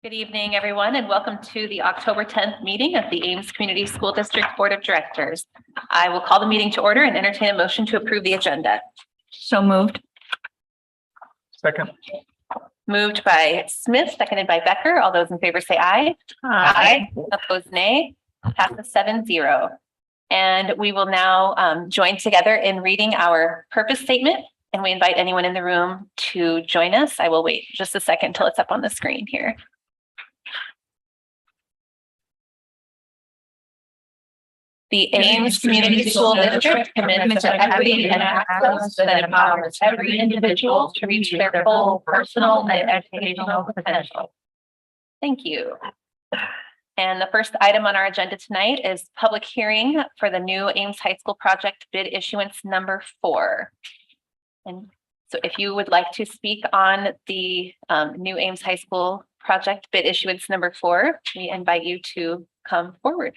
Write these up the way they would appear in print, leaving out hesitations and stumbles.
Good evening, everyone, and welcome to the October 10th meeting of the Ames Community School District Board of Directors. I will call the meeting to order and entertain a motion to approve the agenda. So moved. Second. Moved by Smith, seconded by Becker. All those in favor say aye. Aye. Opposed, nay. Passes 7-0. And we will now join together in reading our purpose statement. And we invite anyone in the room to join us. I will wait just a second till it's up on the screen here. The Ames Community School District commits to equity and access that empowers every individual to reach their full personal and educational potential. Thank you. And the first item on our agenda tonight is public hearing for the new Ames High School project bid issuance number 4. And so if you would like to speak on the new Ames High School project bid issuance number 4, we invite you to come forward.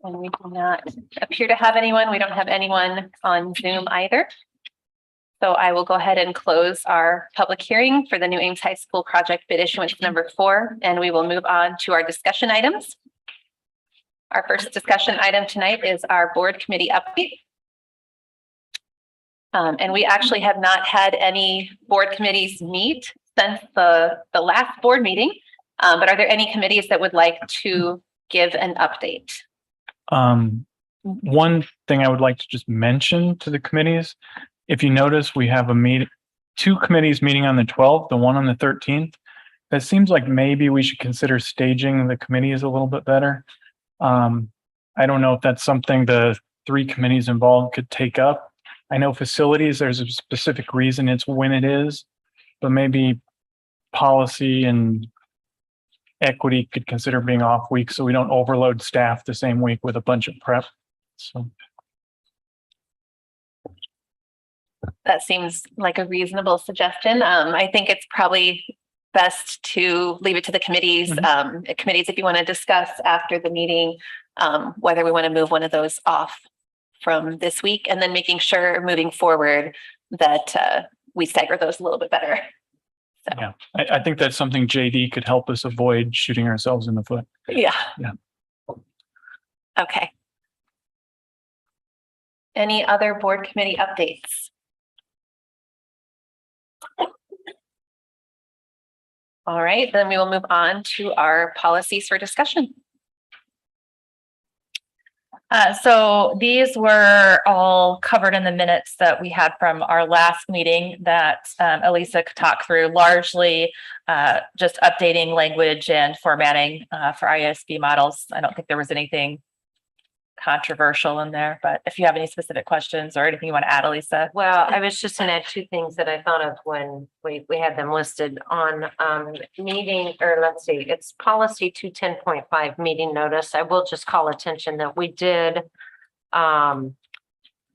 And we do not appear to have anyone. We don't have anyone on Zoom either. So I will go ahead and close our public hearing for the new Ames High School project bid issuance number 4, and we will move on to our discussion items. Our first discussion item tonight is our board committee update. And we actually have not had any board committees meet since the last board meeting. But are there any committees that would like to give an update? One thing I would like to just mention to the committees, if you notice, we have two committees meeting on the 12th, the one on the 13th. It seems like maybe we should consider staging the committees a little bit better. I don't know if that's something the 3 committees involved could take up. I know facilities, there's a specific reason it's when it is, but maybe policy and equity could consider being off week so we don't overload staff the same week with a bunch of prep. So that seems like a reasonable suggestion. I think it's probably best to leave it to the committees. Committees, if you want to discuss after the meeting, whether we want to move one of those off from this week, and then making sure moving forward that we stagger those a little bit better. So. Yeah, I think that's something JD could help us avoid shooting ourselves in the foot. Yeah. Yeah. Okay. Any other board committee updates? All right, then we will move on to our policies for discussion. So these were all covered in the minutes that we had from our last meeting that Elisa could talk through, largely just updating language and formatting for ISB models. I don't think there was anything controversial in there, but if you have any specific questions or anything you want to add, Elisa. Well, I was just going to add 2 things that I thought of when we had them listed on meeting, or let's see, it's policy 210.5 meeting notice. I will just call attention that we did,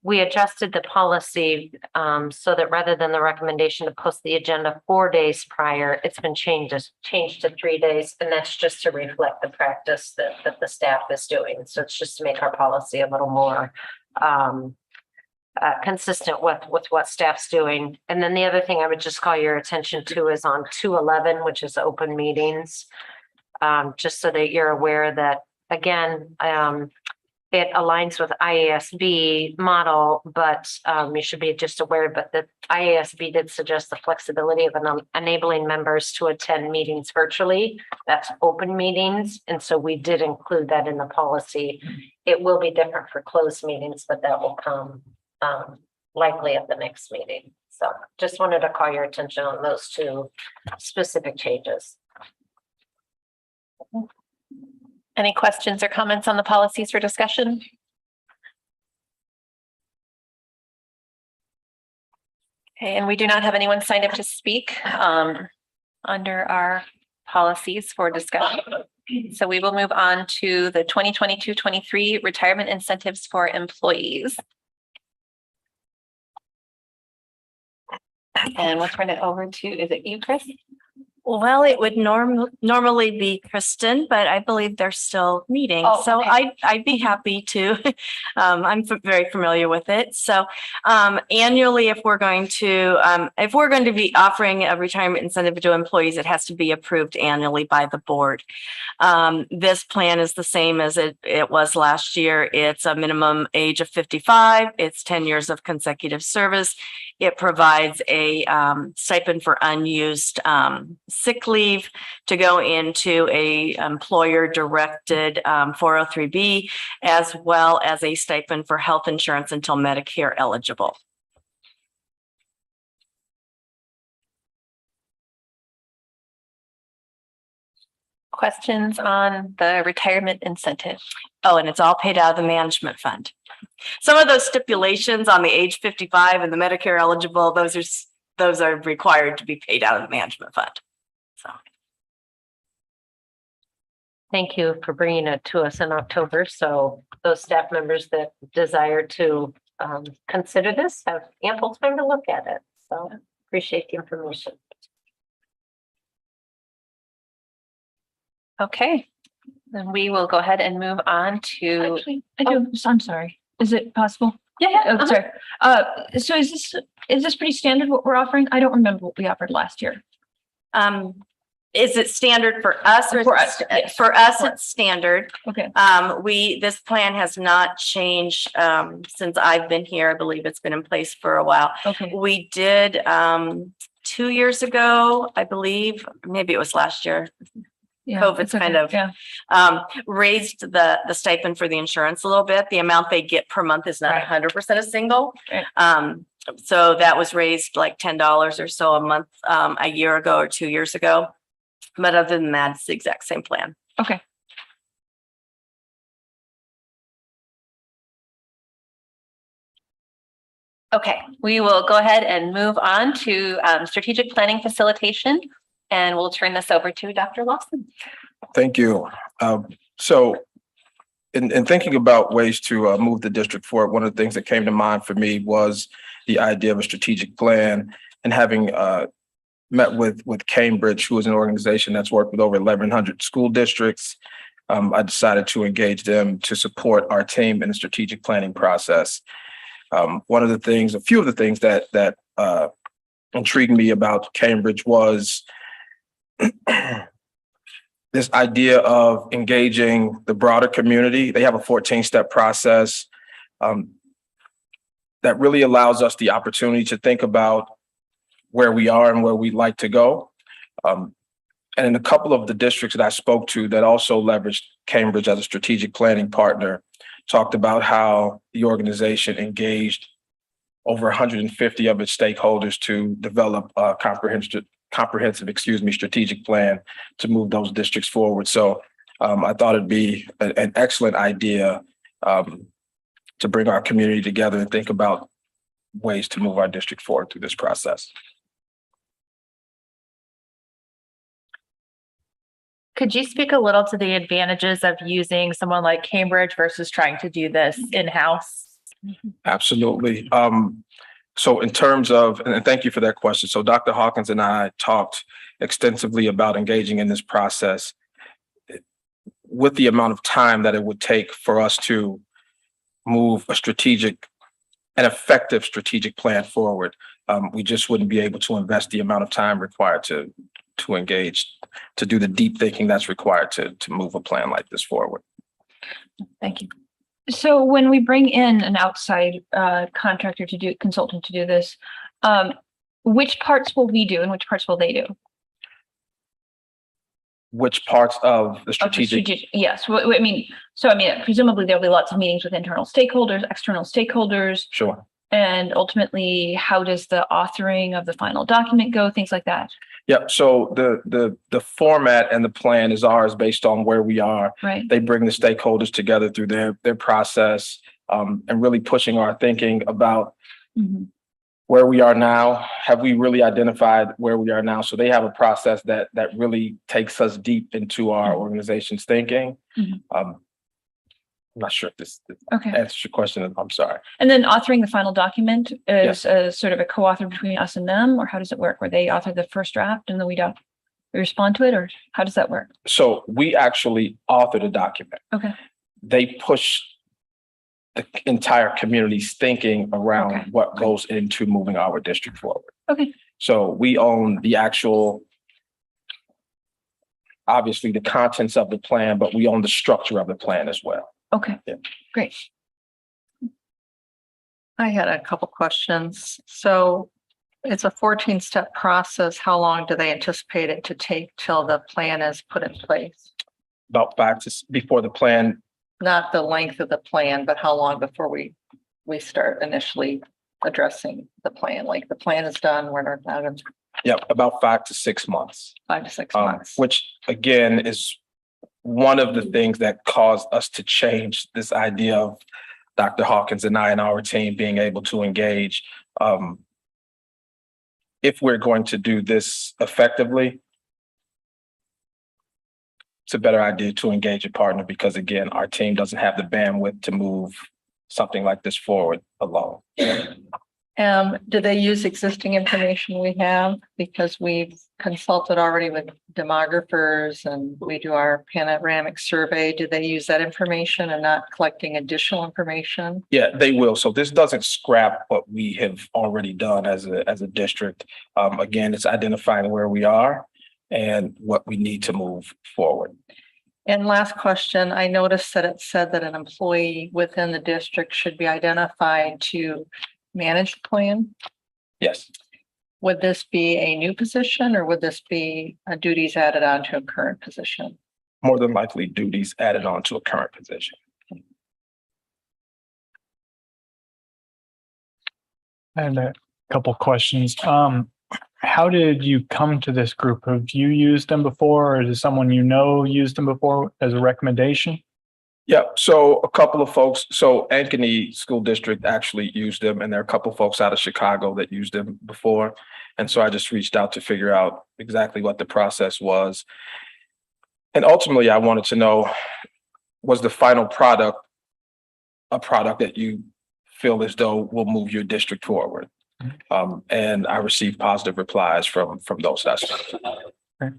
we adjusted the policy so that rather than the recommendation to post the agenda 4 days prior, it's been changed to 3 days. And that's just to reflect the practice that the staff is doing. So it's just to make our policy a little more consistent with what staff's doing. And then the other thing I would just call your attention to is on 211, which is open meetings, just so that you're aware that, again, it aligns with IASB model, but you should be just aware, but the IASB did suggest the flexibility of enabling members to attend meetings virtually. That's open meetings. And so we did include that in the policy. It will be different for closed meetings, but that will come likely at the next meeting. So just wanted to call your attention on those 2 specific changes. Any questions or comments on the policies for discussion? Okay, and we do not have anyone signed up to speak under our policies for discussion. So we will move on to the 2022-23 retirement incentives for employees. And we'll turn it over to, is it you, Chris? Well, it would normally be Kristen, but I believe they're still meeting. Oh, So okay. I'd be happy to. I'm very familiar with it. So annually, if we're going to be offering a retirement incentive to employees, it has to be approved annually by the board. This plan is the same as it was last year. It's a minimum age of 55. It's 10 years of consecutive service. It provides a stipend for unused sick leave to go into a employer directed 403B, as well as a stipend for health insurance until Medicare eligible. Questions on the retirement incentive? Oh, and it's all paid out of the management fund. Some of those stipulations on the age 55 and the Medicare eligible, those are required to be paid out of the management fund. So. Thank you for bringing it to us in October. So those staff members that desire to consider this have ample time to look at it. So appreciate the information. Okay, then we will go ahead and move on to. Actually, I do, I'm sorry. Is it possible? Yeah, Oh, sorry. So is this pretty standard what we're offering? I don't remember what we offered last year. Is it standard for us or For us, yes. For us, it's standard. Okay. This plan has not changed since I've been here. I believe it's been in place for a while. Okay. We did 2 years ago, I believe, maybe it was last year. Yeah, COVID's it's okay. kind of Yeah. raised the stipend for the insurance a little bit. The amount they get per month is not Right. 100% a single. Right. So that was raised like $10 or so a month a year ago or 2 years ago. But other than that, it's the exact same plan. Okay. Okay, we will go ahead and move on to strategic planning facilitation, and we'll turn this over to Dr. Lawson. Thank you. So in thinking about ways to move the district forward, one of the things that came to mind for me was the idea of a strategic plan, and having met with Cambridge, who is an organization that's worked with over 1,100 school districts. I decided to engage them to support our team in the strategic planning process. A few of the things that intrigued me about Cambridge was this idea of engaging the broader community. They have a 14-step process that really allows us the opportunity to think about where we are and where we'd like to go. And in a couple of the districts that I spoke to that also leveraged Cambridge as a strategic planning partner, talked about how the organization engaged over 150 of its stakeholders to develop a comprehensive strategic plan to move those districts forward. So I thought it'd be an excellent idea to bring our community together and think about ways to move our district forward through this process. Could you speak a little to the advantages of using someone like Cambridge versus trying to do this in-house? Absolutely. So in terms of, and thank you for that question. So Dr. Hawkins and I talked extensively about engaging in this process with the amount of time that it would take for us to move an effective strategic plan forward. We just wouldn't be able to invest the amount of time required to engage, to do the deep thinking that's required to move a plan like this forward. Thank you. So when we bring in an outside consultant to do this, which parts will we do and which parts will they do? Which parts of the strategic? Yes. Well, I mean, presumably there'll be lots of meetings with internal stakeholders, external stakeholders. Sure. And ultimately, how does the authoring of the final document go? Things like that. Yep. So the format and the plan is ours based on where we are. Right. They bring the stakeholders together through their process, and really pushing our thinking about where we are now. Have we really identified where we are now? So they have a process that really takes us deep into our organization's thinking. I'm not sure if this answers your question. I'm sorry. And then authoring the final document is a sort of a co-author between us and them, or how does it work? Where they author the first draft and then we do? We respond to it, or how does that work? So we actually authored a document. Okay. They push the entire community's thinking around Okay. what goes into moving our district forward. Okay. So we own the actual, obviously the contents of the plan, but we own the structure of the plan as well. Okay. Yeah. Great. I had a couple questions. So it's a 14-step process. How long do they anticipate it to take till the plan is put in place? About before the plan. Not the length of the plan, but how long before we start initially addressing the plan? Like the plan is done, we're not in Yep, about 5 to 6 months. 5 to 6 months. Which again is one of the things that caused us to change this idea of Dr. Hawkins and I and our team being able to engage. If we're going to do this effectively, it's a better idea to engage a partner because again, our team doesn't have the bandwidth to move something like this forward alone. Do they use existing information we have? Because we've consulted already with demographers and we do our panoramic survey. Do they use that information and not collecting additional information? Yeah, they will. So this doesn't scrap what we have already done as a district. Again, it's identifying where we are and what we need to move forward. And last question, I noticed that it said that an employee within the district should be identified to manage the plan. Yes, Would this be a new position or would this be duties added on to a current position? more than likely duties added on to a current position. I had a couple questions. How did you come to this group? Have you used them before, or is someone you know used them before as a recommendation? Yeah, so a couple of folks, so Ankeny School District actually used them, and there are a couple of folks out of Chicago that used them before. And so I just reached out to figure out exactly what the process was. And ultimately, I wanted to know, was the final product a product that you feel as though will move your district forward? And I received positive replies from those aspects. Okay.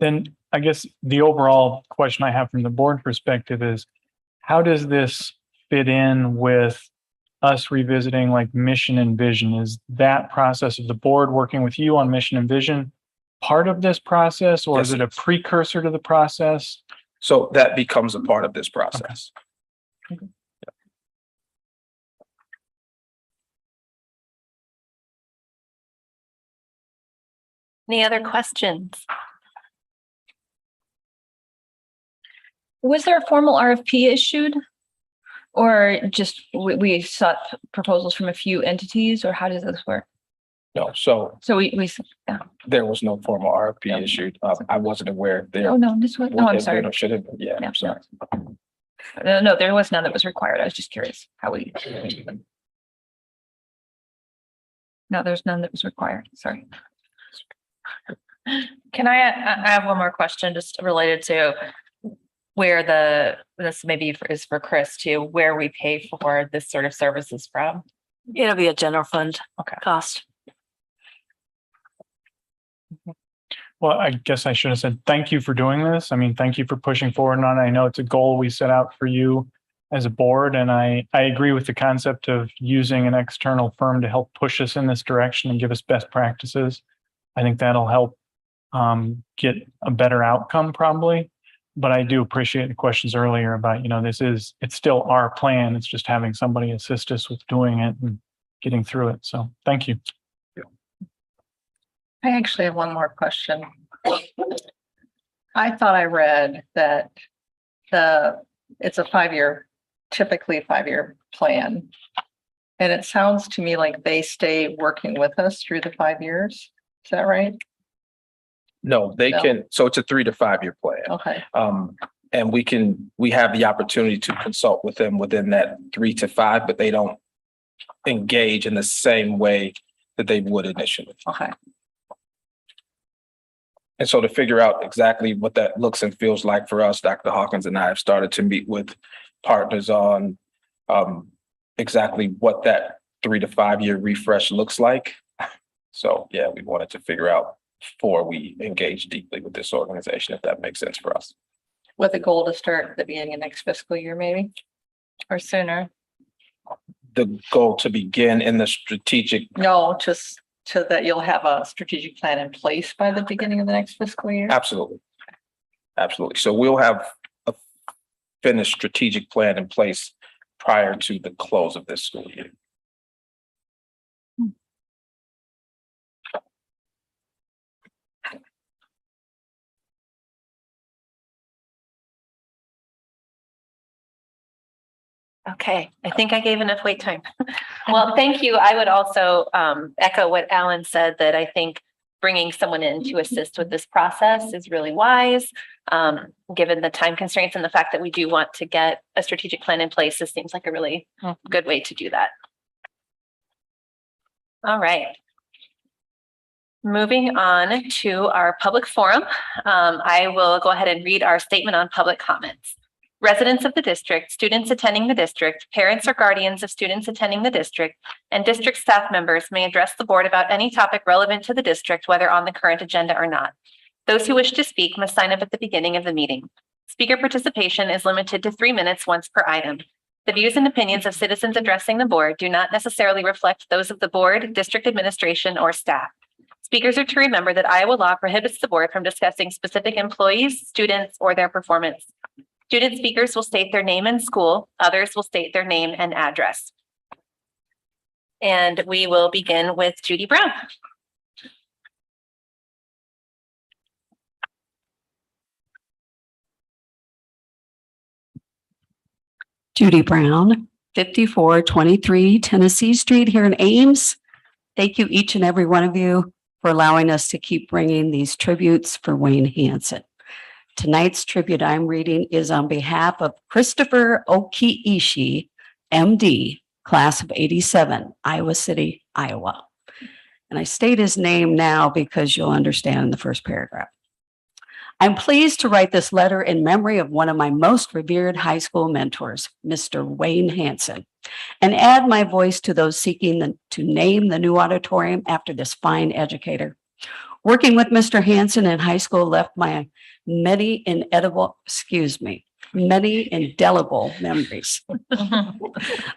Then I guess the overall question I have from the board perspective is, how does this fit in with us revisiting like mission and vision? Is that process of the board working with you on mission and vision part of this process, or Yes, is it a it is. precursor to the process? So that becomes a part of this process. Okay. Any other questions? Was there a formal RFP issued? Or just we sought proposals from a few entities, or how does this work? No, so So we, there was no formal RFP issued. I wasn't aware there. oh, no, this was, would no, I'm have sorry. been or should have been. Yeah, No, I'm sorry. No, there was none that was required. I was just curious how we. No, there's none that was required. Sorry. Can I have one more question just related to where this maybe is for Chris too, where we pay for this sort of services from? It'll be a general fund Okay. cost. Well, I guess I should have said, thank you for doing this. I mean, thank you for pushing forward on it. I know it's a goal we set out for you as a board, and I agree with the concept of using an external firm to help push us in this direction and give us best practices. I think that'll help get a better outcome probably. But I do appreciate the questions earlier about, it's still our plan. It's just having somebody assist us with doing it and getting through it. So thank you. I actually have one more question. I thought I read that it's a typically 5-year plan. And it sounds to me like they stay working with us through the 5 years. Is that right? No, they No. can, so it's a 3 to 5 year plan. Okay, And we have the opportunity to consult with them within that 3 to 5, but they don't engage in the same way that they would initially. okay. And so to figure out exactly what that looks and feels like for us, Dr. Hawkins and I have started to meet with partners on exactly what that 3 to 5 year refresh looks like. So yeah, we wanted to figure out before we engage deeply with this organization, if that makes sense for us. With a goal to start at the beginning of next fiscal year, maybe? Or sooner. The goal to begin in the strategic, No, just so that you'll have a strategic plan in place by the beginning of the next fiscal year? absolutely. Absolutely. So we'll have a finished strategic plan in place prior to the close of this school year. Okay, I think I gave enough wait time. Well, thank you. I would also echo what Alan said, that I think bringing someone in to assist with this process is really wise. Given the time constraints and the fact that we do want to get a strategic plan in place, this seems like a really good way to do that. All right. Moving on to our public forum, I will go ahead and read our statement on public comments. Residents of the district, students attending the district, parents or guardians of students attending the district, and district staff members may address the board about any topic relevant to the district, whether on the current agenda or not. Those who wish to speak must sign up at the beginning of the meeting. Speaker participation is limited to 3 minutes once per item. The views and opinions of citizens addressing the board do not necessarily reflect those of the board, district administration, or staff. Speakers are to remember that Iowa law prohibits the board from discussing specific employees, students, or their performance. Student speakers will state their name and school. Others will state their name and address. And we will begin with Judy Brown. Judy Brown, 5423 Tennessee Street here in Ames. Thank you, each and every one of you, for allowing us to keep bringing these tributes for Wayne Hansen. Tonight's tribute I'm reading is on behalf of Christopher Okiishi, MD, class of 87, Iowa City, Iowa. And I state his name now because you'll understand in the first paragraph. I'm pleased to write this letter in memory of one of my most revered high school mentors, Mr. Wayne Hansen, and add my voice to those seeking to name the new auditorium after this fine educator. Working with Mr. Hansen in high school left my many indelible memories.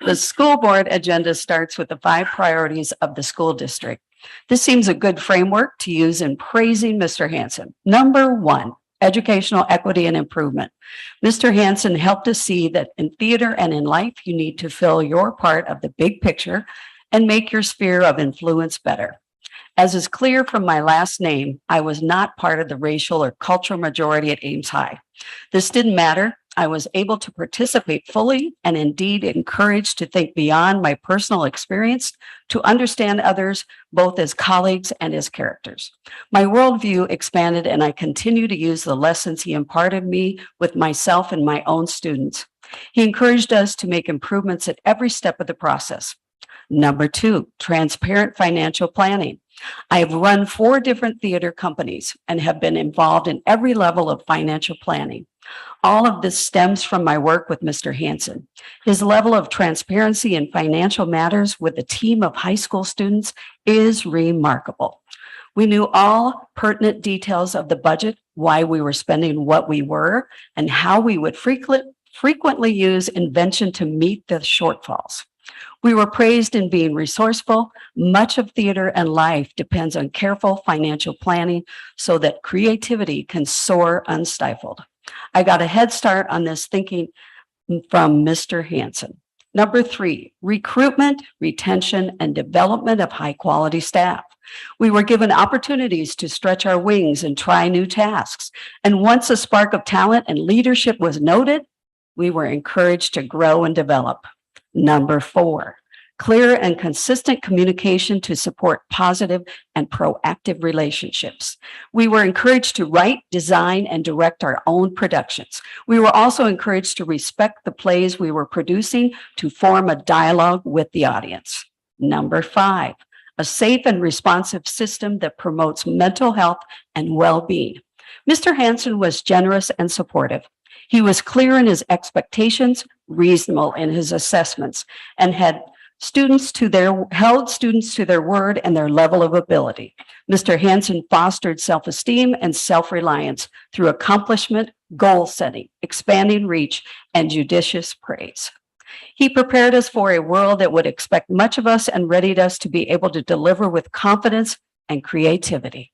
The school board agenda starts with the 5 priorities of the school district. This seems a good framework to use in praising Mr. Hansen. Number 1, educational equity and improvement. Mr. Hansen helped us see that in theater and in life, you need to fill your part of the big picture and make your sphere of influence better. As is clear from my last name, I was not part of the racial or cultural majority at Ames High. This didn't matter. I was able to participate fully and indeed encouraged to think beyond my personal experience to understand others, both as colleagues and as characters. My worldview expanded and I continue to use the lessons he imparted me with myself and my own students. He encouraged us to make improvements at every step of the process. Number 2, transparent financial planning. I have run 4 different theater companies and have been involved in every level of financial planning. All of this stems from my work with Mr. Hansen. His level of transparency in financial matters with a team of high school students is remarkable. We knew all pertinent details of the budget, why we were spending what we were, and how we would frequently use invention to meet the shortfalls. We were praised in being resourceful. Much of theater and life depends on careful financial planning so that creativity can soar unstifled. I got a head start on this thinking from Mr. Hansen. Number 3, recruitment, retention, and development of high-quality staff. We were given opportunities to stretch our wings and try new tasks. And once a spark of talent and leadership was noted, we were encouraged to grow and develop. Number 4, clear and consistent communication to support positive and proactive relationships. We were encouraged to write, design, and direct our own productions. We were also encouraged to respect the plays we were producing to form a dialogue with the audience. Number 5, a safe and responsive system that promotes mental health and well-being. Mr. Hansen was generous and supportive. He was clear in his expectations, reasonable in his assessments, and had held students to their word and their level of ability. Mr. Hansen fostered self-esteem and self-reliance through accomplishment, goal setting, expanding reach, and judicious praise. He prepared us for a world that would expect much of us and readied us to be able to deliver with confidence and creativity.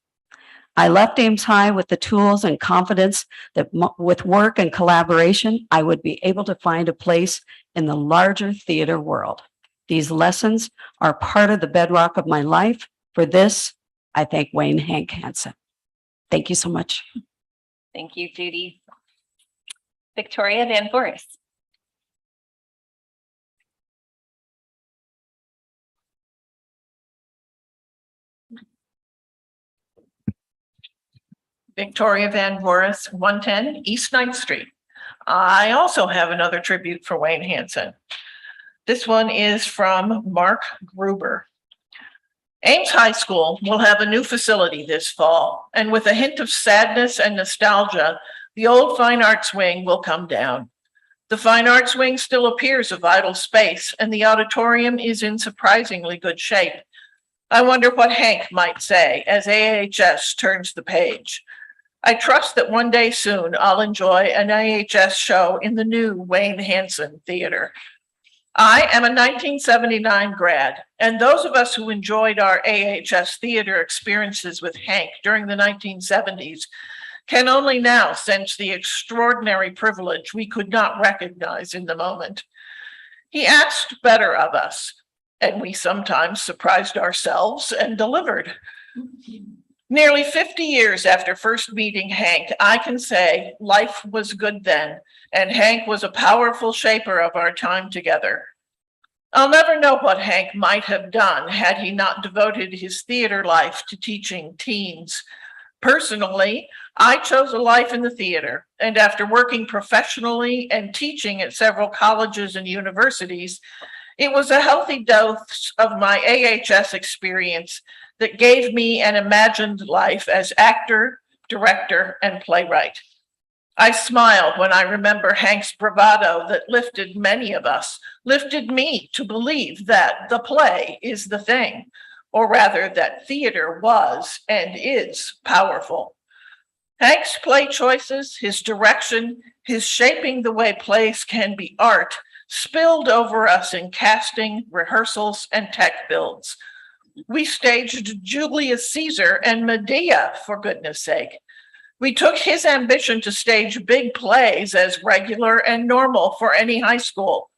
I left Ames High with the tools and confidence that with work and collaboration, I would be able to find a place in the larger theater world. These lessons are part of the bedrock of my life. For this, I thank Wayne Hank Hansen. Thank you so much. Thank you, Judy. Victoria Van Forest. Victoria Van Voris, 110 East 9th Street. I also have another tribute for Wayne Hansen. This one is from Mark Gruber. Ames High School will have a new facility this fall, and with a hint of sadness and nostalgia, the old Fine Arts Wing will come down. The Fine Arts Wing still appears a vital space, and the auditorium is in surprisingly good shape. I wonder what Hank might say as AHS turns the page. I trust that one day soon I'll enjoy an AHS show in the new Wayne Hansen Theater. I am a 1979 grad, and those of us who enjoyed our AHS theater experiences with Hank during the 1970s can only now sense the extraordinary privilege we could not recognize in the moment. He asked better of us, and we sometimes surprised ourselves and delivered. Nearly 50 years after first meeting Hank, I can say life was good then, and Hank was a powerful shaper of our time together. I'll never know what Hank might have done had he not devoted his theater life to teaching teens. Personally, I chose a life in the theater, and after working professionally and teaching at several colleges and universities, it was a healthy dose of my AHS experience that gave me an imagined life as actor, director, and playwright. I smile when I remember Hank's bravado that lifted many of us, lifted me to believe that the play is the thing, or rather that theater was and is powerful. Hank's play choices, his direction, his shaping the way plays can be art, spilled over us in casting, rehearsals, and tech builds. We staged Julius Caesar and Medea, for goodness sake. We took his ambition to stage big plays as regular and normal for any high school.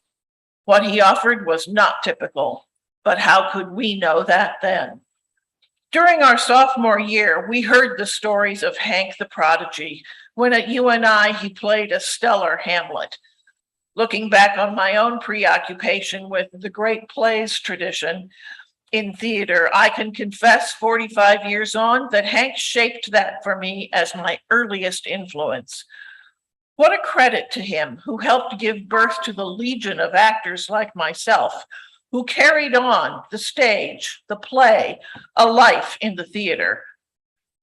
What he offered was not typical, but how could we know that then? During our sophomore year, we heard the stories of Hank the Prodigy, when at UNI he played a stellar Hamlet. Looking back on my own preoccupation with the great plays tradition in theater, I can confess 45 years on that Hank shaped that for me as my earliest influence. What a credit to him who helped give birth to the legion of actors like myself, who carried on the stage, the play, a life in the theater.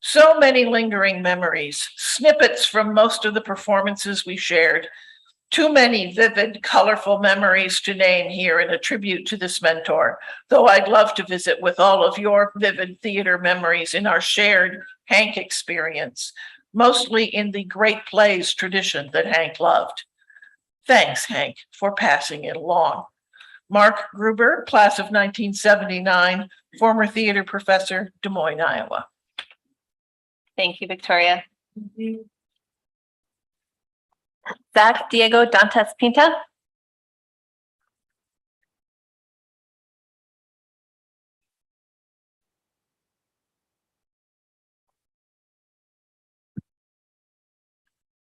So many lingering memories, snippets from most of the performances we shared, too many vivid, colorful memories to name here in a tribute to this mentor, though I'd love to visit with all of your vivid theater memories in our shared Hank experience, mostly in the great plays tradition that Hank loved. Thanks, Hank, for passing it along. Mark Gruber, class of 1979, former theater professor, Des Moines, Iowa. Thank you, Victoria. Zach Diego Dantes Pinta.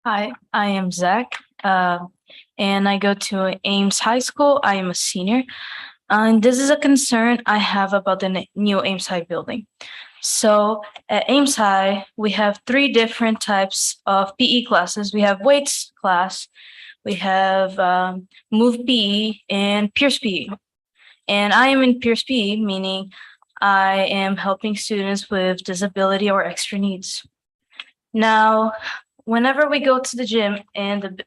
Hi, I am Zach, and I go to Ames High School. I am a senior, and this is a concern I have about the new Ames High building. So at Ames High, we have 3 different types of PE classes. We have weights class, we have move PE, and Pierce PE. And I am in Pierce PE, meaning I am helping students with disability or extra needs. Now, whenever we go to the gym and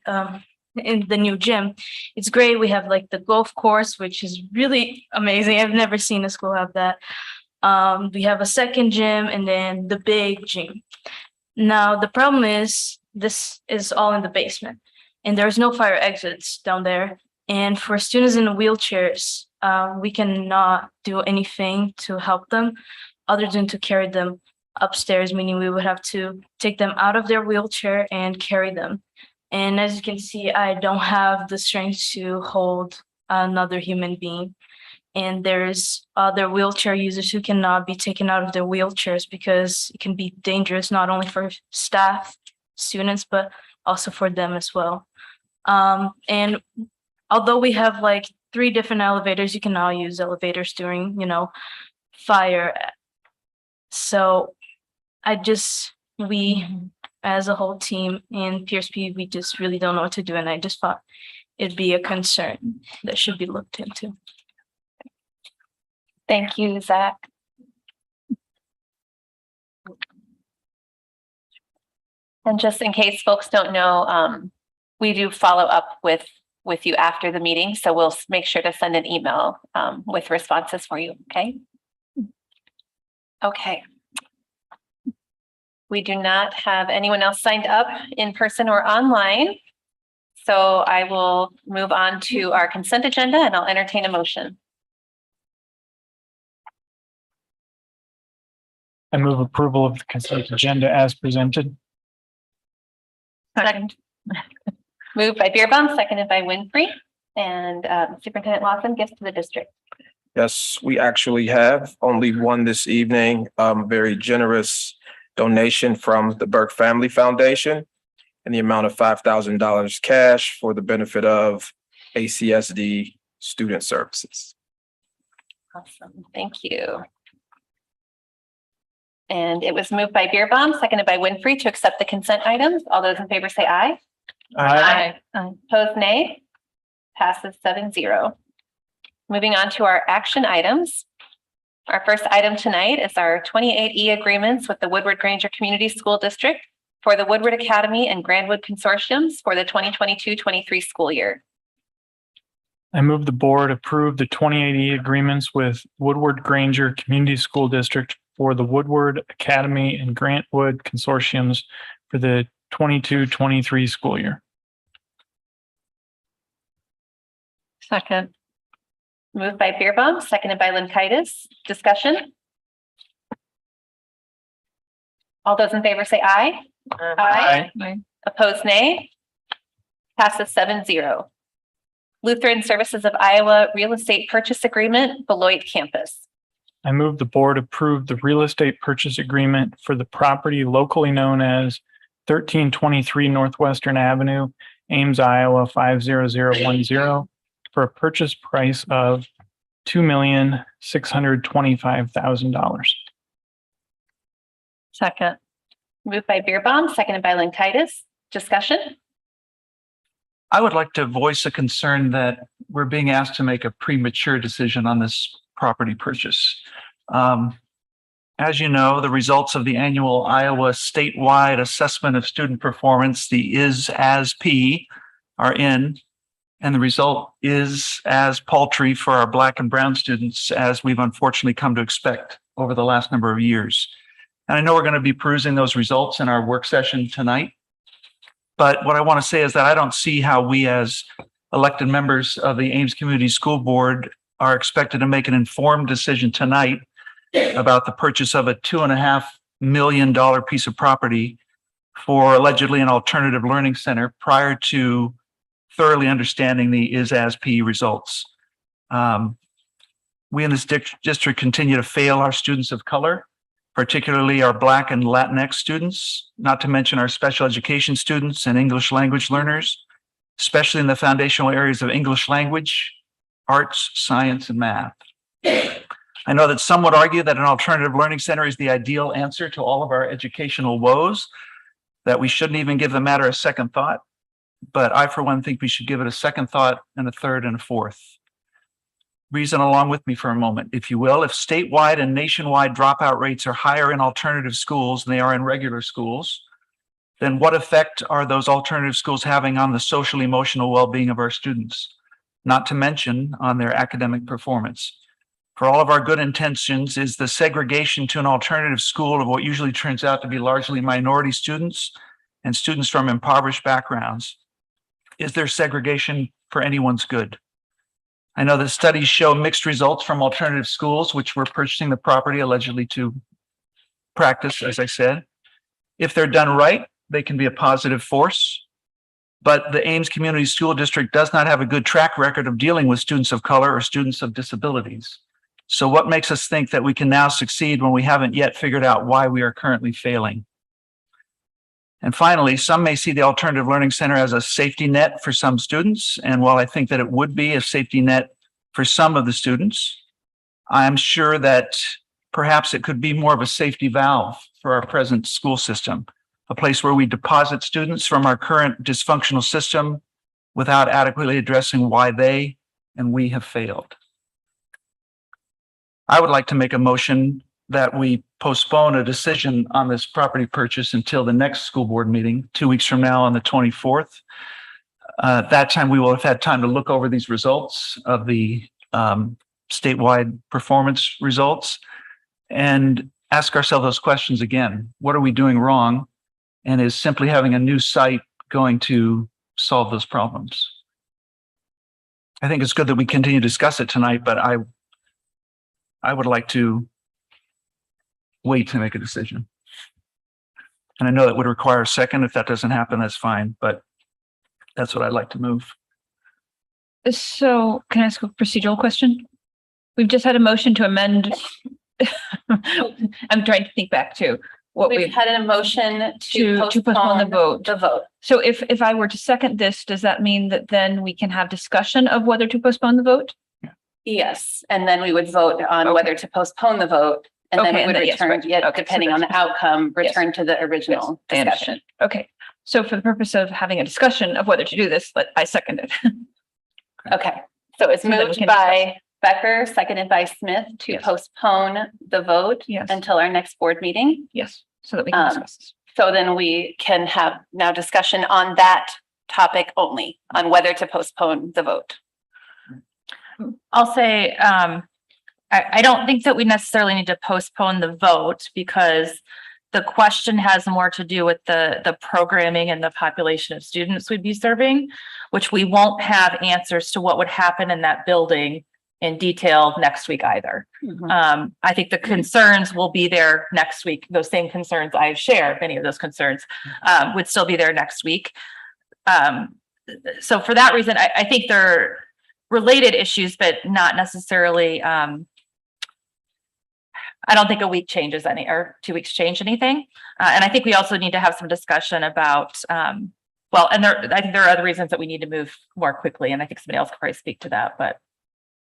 in the new gym. It's great. We have like the golf course, which is really amazing. I've never seen a school have that. We have a second gym and then the big gym. Now, the problem is this is all in the basement and there's no fire exits down there. And for students in wheelchairs, we cannot do anything to help them other than to carry them upstairs, meaning we would have to take them out of their wheelchair and carry them. And as you can see, I don't have the strength to hold another human being. And there's other wheelchair users who cannot be taken out of their wheelchairs because it can be dangerous, not only for staff, students, but also for them as well. And although we have like 3 different elevators, you can now use elevators during, fire. So we as a whole team in PRSP, we just really don't know what to do. And I just thought it'd be a concern that should be looked into. Thank you, Zach. And just in case folks don't know, we do follow up with you after the meeting. So we'll make sure to send an email with responses for you, okay? Okay. We do not have anyone else signed up in person or online. So I will move on to our consent agenda and I'll entertain a motion. I move approval of the consent agenda as presented. Second. Moved by Beerbaum, seconded by Winfrey, and Superintendent Lawson gives to the district. Yes, we actually have only one this evening. Very generous donation from the Burke Family Foundation in the amount of $5,000 cash for the benefit of ACSD student services. Awesome, thank you. And it was moved by Beerbaum, seconded by Winfrey to accept the consent items. All those in favor say aye. Aye. Opposed, nay. Passes 7-0. Moving on to our action items. Our first item tonight is our 28E agreements with the Woodward Granger Community School District for the Woodward Academy and Grandwood Consortiums for the 2022-23 school year. I move the board approve the 28E agreements with Woodward Granger Community School District for the Woodward Academy and Grantwood Consortiums for the 22-23 school year. Second. Moved by Beerbaum, seconded by Linkaitis. Discussion? All those in favor say aye. Aye. Opposed, nay. Passes 7-0. Lutheran Services of Iowa Real Estate Purchase Agreement, Beloit Campus. I move the board approve the real estate purchase agreement for the property locally known as 1323 Northwestern Avenue, Ames, Iowa 50010 for a purchase price of $2,625,000. Second. Moved by Beerbaum, seconded by Linkaitis. Discussion? I would like to voice a concern that we're being asked to make a premature decision on this property purchase. As you know, the results of the annual Iowa statewide assessment of student performance, the ISASP, are in, and the result is as paltry for our Black and Brown students as we've unfortunately come to expect over the last number of years. And I know we're going to be perusing those results in our work session tonight. But what I want to say is that I don't see how we as elected members of the Ames Community School Board are expected to make an informed decision tonight about the purchase of a $2.5 million piece of property for allegedly an alternative learning center prior to thoroughly understanding the ISASP results. We in this district continue to fail our students of color, particularly our Black and Latinx students, not to mention our special education students and English language learners, especially in the foundational areas of English language, arts, science, and math. I know that some would argue that an alternative learning center is the ideal answer to all of our educational woes, that we shouldn't even give the matter a second thought. But I, for one, think we should give it a second thought and a third and a fourth. Reason along with me for a moment, if you will. If statewide and nationwide dropout rates are higher in alternative schools than they are in regular schools, then what effect are those alternative schools having on the social emotional well-being of our students? Not to mention on their academic performance. For all of our good intentions, is the segregation to an alternative school of what usually turns out to be largely minority students and students from impoverished backgrounds, is there segregation for anyone's good? I know that studies show mixed results from alternative schools, which were purchasing the property allegedly to practice, as I said. If they're done right, they can be a positive force. But the Ames Community School District does not have a good track record of dealing with students of color or students of disabilities. So what makes us think that we can now succeed when we haven't yet figured out why we are currently failing? And finally, some may see the Alternative Learning Center as a safety net for some students. And while I think that it would be a safety net for some of the students, I'm sure that perhaps it could be more of a safety valve for our present school system, a place where we deposit students from our current dysfunctional system without adequately addressing why they and we have failed. I would like to make a motion that we postpone a decision on this property purchase until the next school board meeting, 2 weeks from now on the 24th. At that time, we will have had time to look over these results of the statewide performance results and ask ourselves those questions again. What are we doing wrong? And is simply having a new site going to solve those problems? I think it's good that we continue to discuss it tonight, but I would like to wait to make a decision. And I know that would require a second. If that doesn't happen, that's fine, but that's what I'd like to move. So can I ask a procedural question? We've just had a motion to amend. I'm trying to think back to what We've had a motion to postpone the vote. The vote. So if I were to second this, does that mean that then we can have discussion of whether to postpone the vote? Yes, and then we would vote on whether to postpone the vote. And then Okay, we would and then- yes, return, right. yeah, Okay, so depending on the outcome, Yes. return to the original I understand. discussion. Okay, so for the purpose of having a discussion of whether to do this, I second it. Okay, so it's So then we moved can by Becker, seconded by Smith to Yes. postpone the vote Yes. until our next board meeting. Yes, so that we can discuss this. So then we can have now discussion on that topic only, on whether to postpone the vote. I'll say, I don't think that we necessarily need to postpone the vote because the question has more to do with the programming and the population of students we'd be serving, which we won't have answers to what would happen in that building in detail next week either. I think the concerns will be there next week. Those same concerns I've shared, many of those concerns would still be there next week. So for that reason, I think they're related issues, but not necessarily, I don't think a week changes any, or 2 weeks change anything. And I think we also need to have some discussion about, well, and I think there are other reasons that we need to move more quickly. And I think somebody else could probably speak to that, but.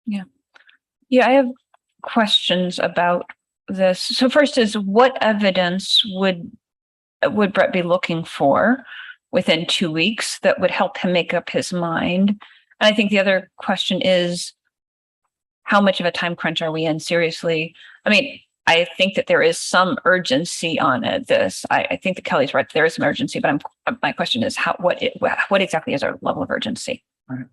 Yeah, I have questions about this. So first is, what evidence would Brett be looking for within 2 weeks that would help him make up his mind? And I think the other question is, how much of a time crunch are we in? Seriously? I mean, I think that there is some urgency on this. I think that Kelly's right. There is some urgency, but my question is, what exactly is our level of urgency? Right.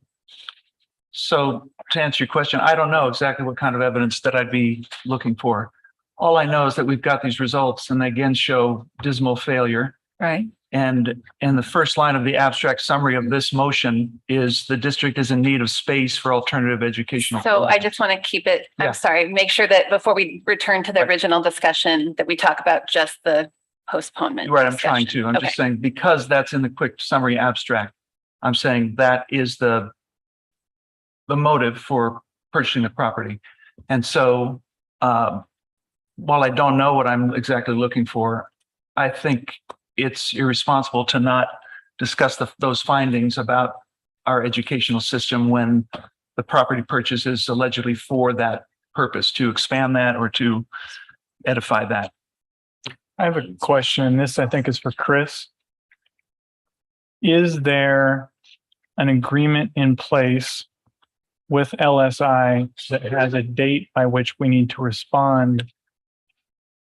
So to answer your question, I don't know exactly what kind of evidence that I'd be looking for. All I know is that we've got these results and they again show dismal failure. Right. And the first line of the abstract summary of this motion is the district is in need of space for alternative educational. So I just want to keep it, Yeah. I'm sorry, make sure that before we return to the original discussion, that we talk about just the postponement. Right, I'm trying discussion. to. I'm just saying, because that's in the quick summary abstract, I'm saying that is the motive for purchasing the property. And so while I don't know what I'm exactly looking for, I think it's irresponsible to not discuss those findings about our educational system when the property purchase is allegedly for that purpose, to expand that or to edify that. I have a question. This, I think, is for Chris. Is there an agreement in place with LSI that has a date by which we need to respond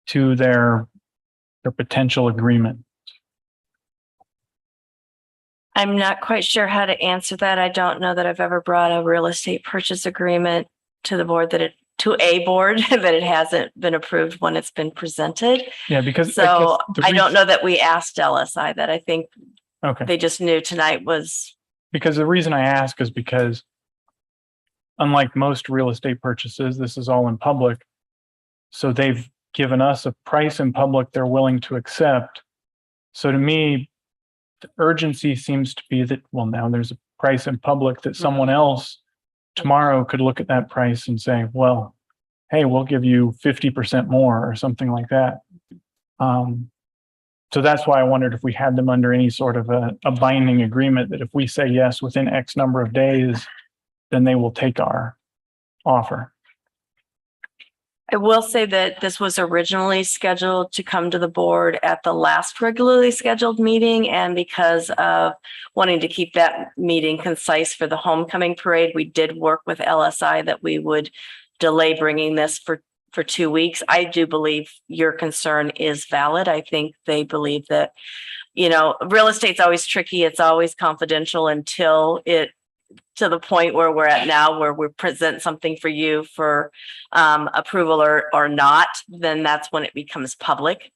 to their potential agreement? I'm not quite sure how to answer that. I don't know that I've ever brought a real estate purchase agreement to the board to a board that it hasn't been approved when it's been presented. Yeah, because So guess the I don't reason- know that we asked LSI that. I think Okay. they just knew tonight was, Because the reason I ask is because unlike most real estate purchases, this is all in public. So they've given us a price in public they're willing to accept. So to me, the urgency seems to be that, well, now there's a price in public that someone else tomorrow could look at that price and say, well, hey, we'll give you 50% more or something like that. So that's why I wondered if we had them under any sort of a binding agreement that if we say yes within X number of days, then they will take our offer. I will say that this was originally scheduled to come to the board at the last regularly scheduled meeting. And because of wanting to keep that meeting concise for the homecoming parade, we did work with LSI that we would delay bringing this for 2 weeks. I do believe your concern is valid. I think they believe that, real estate's always tricky. It's always confidential until to the point where we're at now, where we present something for you for approval or not, then that's when it becomes public.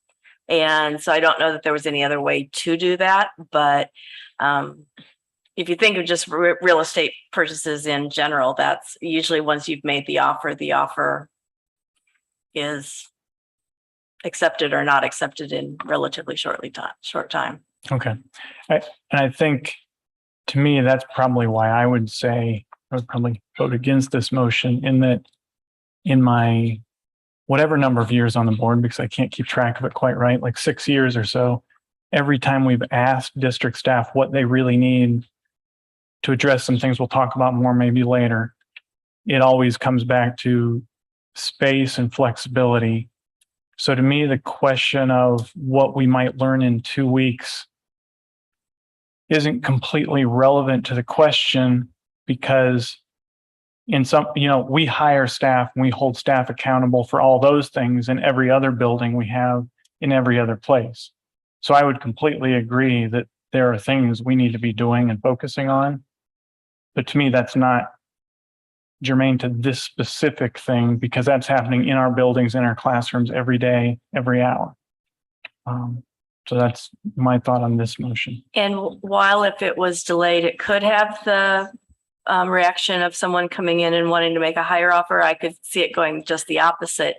And so I don't know that there was any other way to do that. But if you think of just real estate purchases in general, that's usually once you've made the offer is accepted or not accepted in relatively short time. Okay. And I think to me, that's probably why I would say I would probably vote against this motion in that in my whatever number of years on the board, because I can't keep track of it quite right, like 6 years or so, every time we've asked district staff what they really need to address some things we'll talk about more maybe later, it always comes back to space and flexibility. So to me, the question of what we might learn in 2 weeks isn't completely relevant to the question because in some, we hire staff and we hold staff accountable for all those things in every other building we have in every other place. So I would completely agree that there are things we need to be doing and focusing on. But to me, that's not germane to this specific thing because that's happening in our buildings, in our classrooms every day, every hour. So that's my thought on this motion. And while if it was delayed, it could have the reaction of someone coming in and wanting to make a higher offer, I could see it going just the opposite.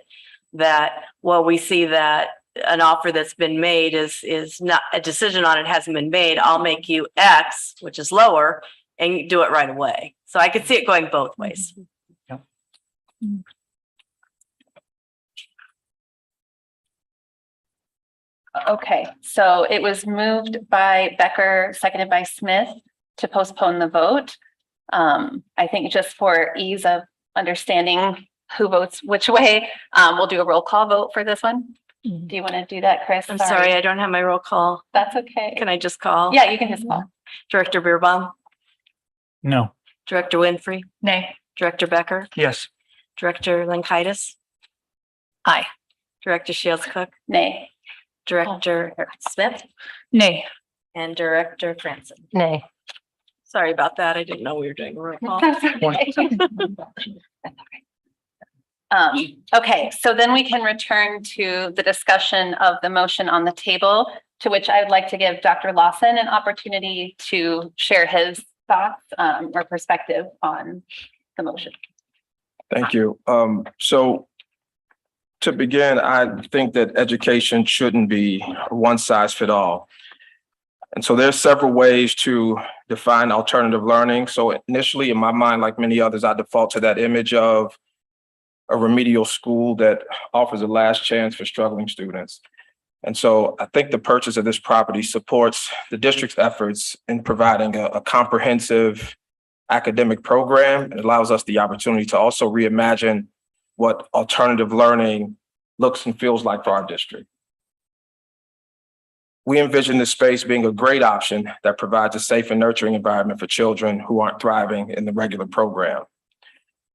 That, well, we see that an offer that's been made is not a decision on it hasn't been made. I'll make you X, which is lower, and you do it right away. So I could see it going both ways. Yeah. Okay, so it was moved by Becker, seconded by Smith to postpone the vote. I think just for ease of understanding who votes which way, we'll do a roll call vote for this one. Do you want to do that, Chris? I'm sorry, I don't have my roll call. That's okay. Can I just call? Yeah, you can just call. Director Beerbaum, No. Director Winfrey, Nay. Director Becker, Yes. Director Lankitis. Aye. Director Shields Cook, Nay. Director Smith, Nay. and Director Franson. Nay. Sorry about that. I didn't know we were doing a roll call. That's okay. Okay, so then we can return to the discussion of the motion on the table, to which I would like to give Dr. Lawson an opportunity to share his thoughts or perspective on the motion. Thank you. So to begin, I think that education shouldn't be one size fit all. And so there's several ways to define alternative learning. So initially in my mind, like many others, I default to that image of a remedial school that offers a last chance for struggling students. And so I think the purchase of this property supports the district's efforts in providing a comprehensive academic program. It allows us the opportunity to also reimagine what alternative learning looks and feels like for our district. We envision this space being a great option that provides a safe and nurturing environment for children who aren't thriving in the regular program.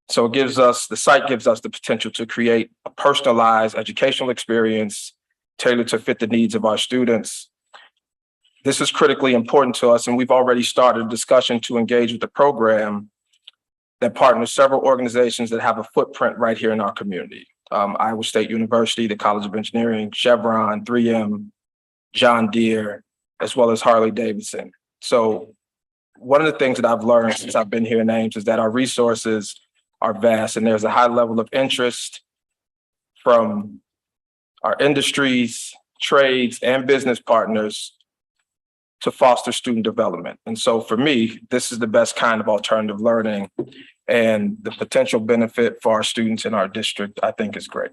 So the site gives us the potential to create a personalized educational experience tailored to fit the needs of our students. this is critically important to us, and we've already started a discussion to engage with the program that partners several organizations that have a footprint right here in our community. Iowa State University, the College of Engineering, Chevron, 3M, John Deere, as well as Harley Davidson. So one of the things that I've learned since I've been here in Ames is that our resources are vast, and there's a high level of interest from our industries, trades, and business partners to foster student development. And so for me, this is the best kind of alternative learning, and the potential benefit for our students in our district, I think, is great.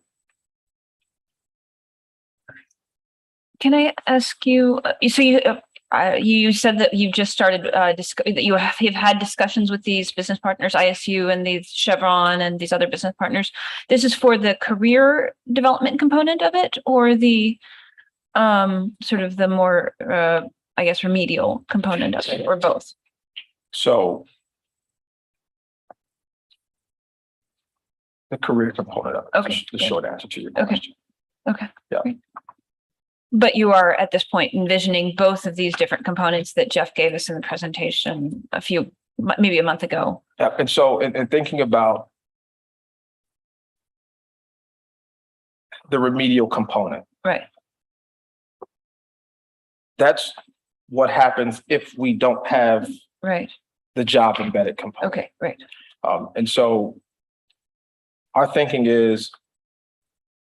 Can I ask you, so you said that you've just started, that you've had discussions with these business partners, ISU and these Chevron and these other business partners. This is for the career development component of it, or the sort of the more, I guess, remedial component of it, or both? So the career component of it, Okay. the short answer to your Okay. question. Okay. Yeah. Great. But you are at this point envisioning both of these different components that Jeff gave us in the presentation maybe a month ago. Yeah, and so in thinking about the remedial component, Right. that's what happens if we don't have Right. the job embedded component. Okay. Right. And so our thinking is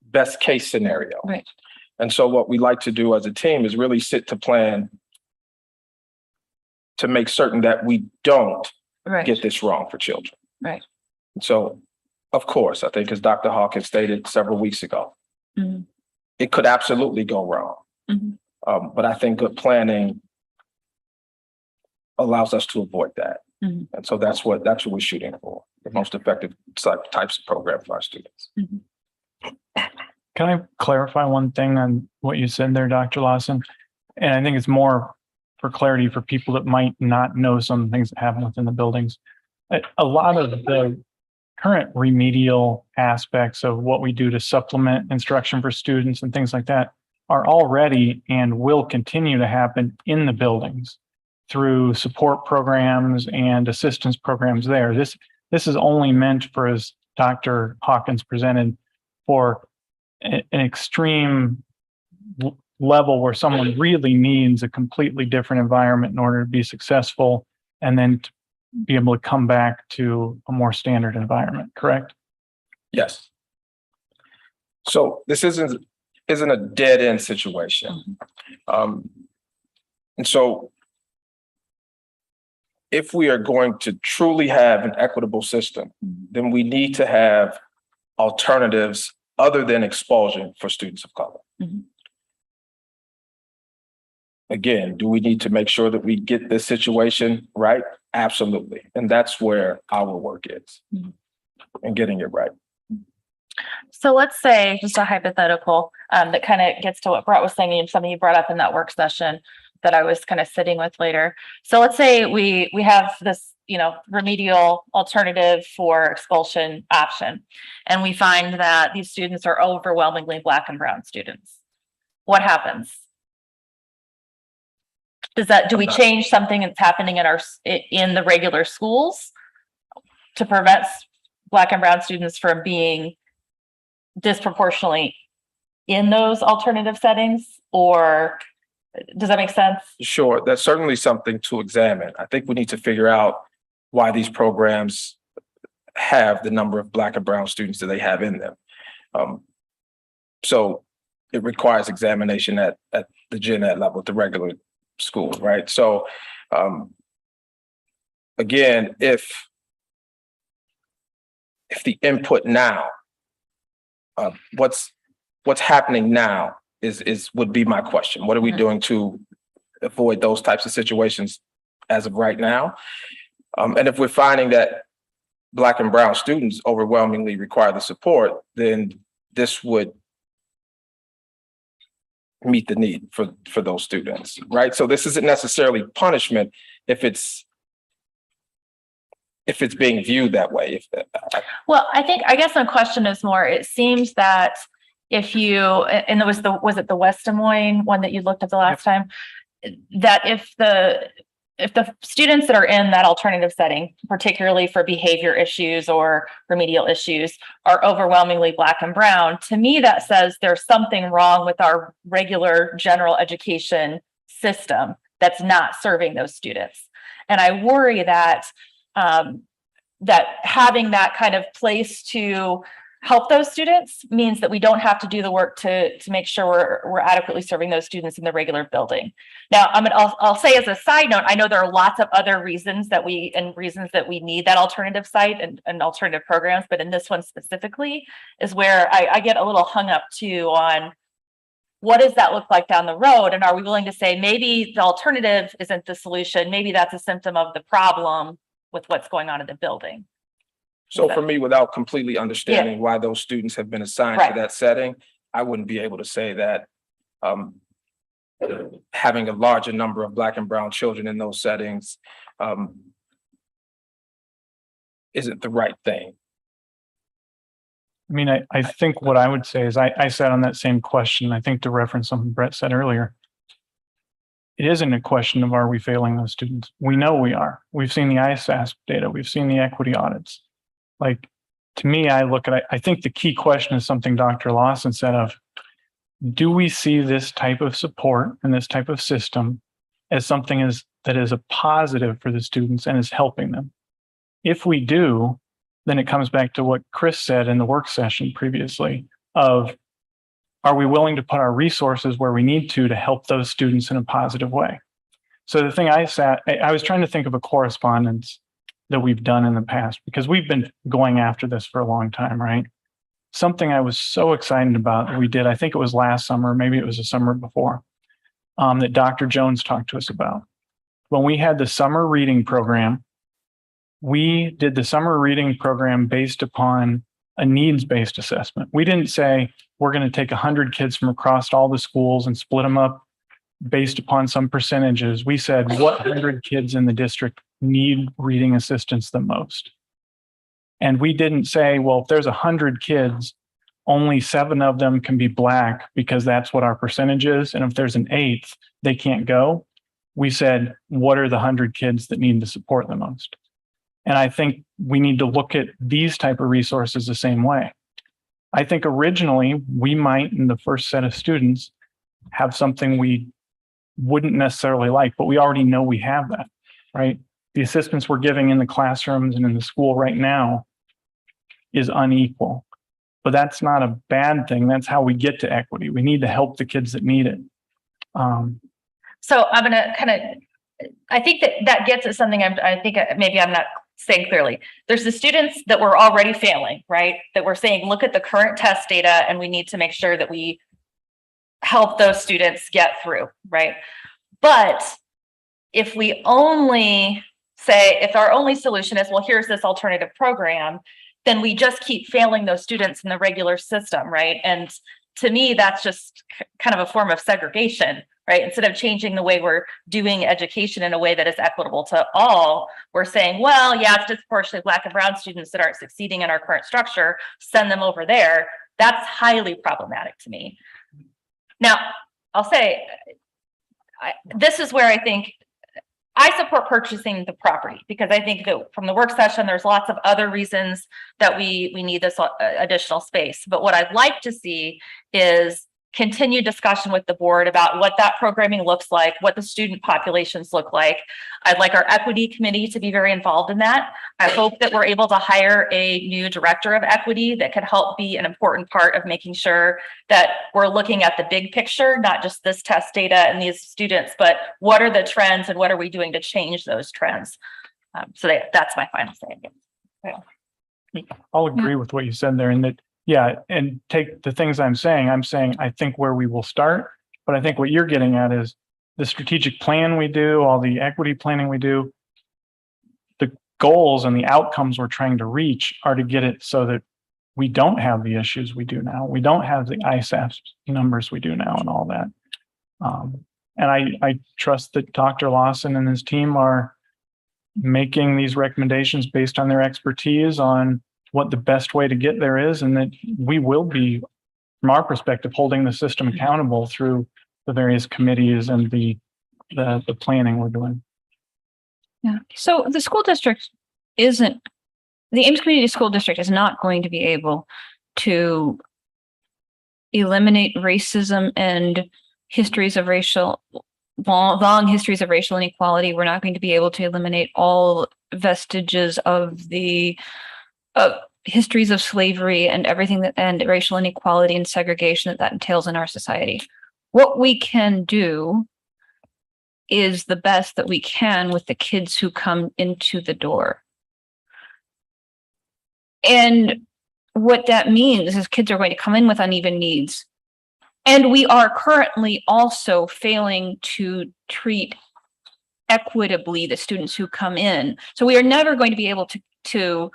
best case scenario. Right. And so what we like to do as a team is really sit to plan to make certain that we don't Right. get this wrong for children. Right. So, of course, I think as Dr. Hawkins stated several weeks ago, Mhm. it could absolutely go wrong. Mhm. But I think good planning allows us to avoid that. Mhm. And so that's what we're shooting for, the most effective types of programs for our students. Can I clarify one thing on what you said there, Dr. Lawson? And I think it's more for clarity for people that might not know some things that happen within the buildings. A lot of the current remedial aspects of what we do to supplement instruction for students and things like that are already and will continue to happen in the buildings through support programs and assistance programs there. This is only meant for, as Dr. Hawkins presented, for an extreme level where someone really needs a completely different environment in order to be successful, and then to be able to come back to a more standard environment, correct? Yes. So this isn't a dead end situation. And so if we are going to truly have an equitable system, then we need to have alternatives other than expulsion for students of color. Mhm. Again, do we need to make sure that we get this situation right? Absolutely. And that's where our work is, and getting it right. So let's say, just a hypothetical, that kind of gets to what Brett was saying and something you brought up in that work session that I was kind of sitting with later. So let's say we have this, remedial alternative for expulsion option, and we find that these students are overwhelmingly Black and brown students. What happens? Do we change something that's happening in the regular schools to prevent Black and brown students from being disproportionately in those alternative settings? Or does that make sense? Sure, that's certainly something to examine. I think we need to figure out why these programs have the number of Black and brown students that they have in them. So it requires examination at the gen ed level, at the regular school, right? So again, if the input now, what's happening now would be my question. What are we doing to avoid those types of situations as of right now? And if we're finding that Black and brown students overwhelmingly require the support, then this would meet the need for those students, right? So this isn't necessarily punishment if it's being viewed that way. Well, I guess my question is more, it seems that if you, and was it the West Des Moines one that you looked at the last time? that if the students that are in that alternative setting, particularly for behavior issues or remedial issues, are overwhelmingly Black and brown, to me, that says there's something wrong with our regular general education system that's not serving those students. And I worry that that having that kind of place to help those students means that we don't have to do the work to make sure we're adequately serving those students in the regular building. Now, I'll say as a side note, I know there are lots of other reasons that we need that alternative site and alternative programs, but in this one specifically is where I get a little hung up too on what does that look like down the road? And are we willing to say maybe the alternative isn't the solution? Maybe that's a symptom of the problem with what's going on in the building. So for me, without completely understanding why those students have been assigned to that setting, I wouldn't be able to say that having a larger number of Black and brown children in those settings isn't the right thing. I mean, I think what I would say is I sat on that same question. I think to reference something Brett said earlier, it isn't a question of are we failing those students? We know we are. We've seen the ISASP data. We've seen the equity audits. Like, to me, I think the key question is something Dr. Lawson said of, do we see this type of support and this type of system as something that is a positive for the students and is helping them? If we do, then it comes back to what Chris said in the work session previously of, are we willing to put our resources where we need to help those students in a positive way? So the thing I was trying to think of a correspondence that we've done in the past, because we've been going after this for a long time, right? Something I was so excited about that we did, I think it was last summer, maybe it was the summer before, that Dr. Jones talked to us about. When we had the summer reading program, we did the summer reading program based upon a needs-based assessment. We didn't say we're going to take 100 kids from across all the schools and split them up based upon some percentages. We said, what 100 kids in the district need reading assistance the most? And we didn't say, well, if there's 100 kids, only 7 of them can be Black because that's what our percentage is. And if there's an 8th, they can't go. We said, what are the 100 kids that need the support the most? And I think we need to look at these type of resources the same way. I think originally we might, in the first set of students, have something we wouldn't necessarily like, but we already know we have that, right? The assistance we're giving in the classrooms and in the school right now is unequal, but that's not a bad thing. That's how we get to equity. We need to help the kids that need it. So I'm going to I think that gets at something I think maybe I'm not saying clearly. There's the students that were already failing, right? That we're saying, look at the current test data and we need to make sure that we help those students get through, right? But if we only say, if our only solution is, well, here's this alternative program, then we just keep failing those students in the regular system, right? And to me, that's just kind of a form of segregation, right? Instead of changing the way we're doing education in a way that is equitable to all, we're saying, well, yeah, it's disproportionately Black and brown students that aren't succeeding in our current structure, send them over there. That's highly problematic to me. Now, I'll say, this is where I think I support purchasing the property, because I think that from the work session, there's lots of other reasons that we need this additional space. But what I'd like to see is continued discussion with the board about what that programming looks like, what the student populations look like. I'd like our equity committee to be very involved in that. I hope that we're able to hire a new director of equity that could help be an important part of making sure that we're looking at the big picture, not just this test data and these students, but what are the trends and what are we doing to change those trends? So that's my final statement. I'll agree with what you said there, and that, yeah, and take the things I'm saying, I think where we will start, but I think what you're getting at is the strategic plan we do, all the equity planning we do, the goals and the outcomes we're trying to reach are to get it so that we don't have the issues we do now. We don't have the ISASP numbers we do now and all that. And I trust that Dr. Lawson and his team are making these recommendations based on their expertise on what the best way to get there is, and that we will be, from our perspective, holding the system accountable through the various committees and the the planning we're doing. Yeah. So the school district isn't, the Ames Community School District is not going to be able to eliminate racism and histories of long histories of racial inequality. We're not going to be able to eliminate all vestiges of the histories of slavery and everything that, and racial inequality and segregation that entails in our society. What we can do is the best that we can with the kids who come into the door. And what that means is kids are going to come in with uneven needs. And we are currently also failing to treat equitably the students who come in. So we are never going to be able to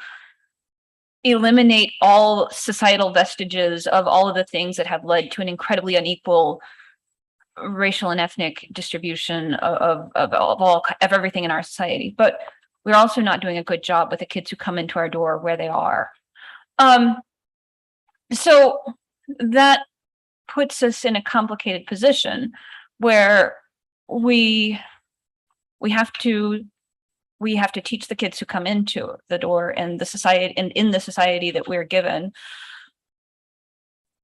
eliminate all societal vestiges of all of the things that have led to an incredibly unequal racial and ethnic distribution of everything in our society. But we're also not doing a good job with the kids who come into our door where they are. So that puts us in a complicated position where we have to teach the kids who come into the door and the society and in the society that we're given.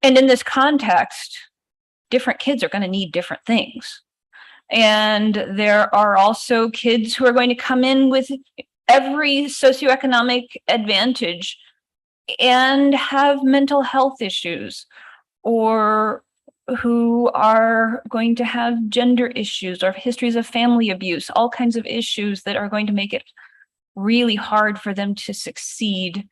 And in this context, different kids are going to need different things. And there are also kids who are going to come in with every socioeconomic advantage and have mental health issues, or who are going to have gender issues or histories of family abuse, all kinds of issues that are going to make it really hard for them to succeed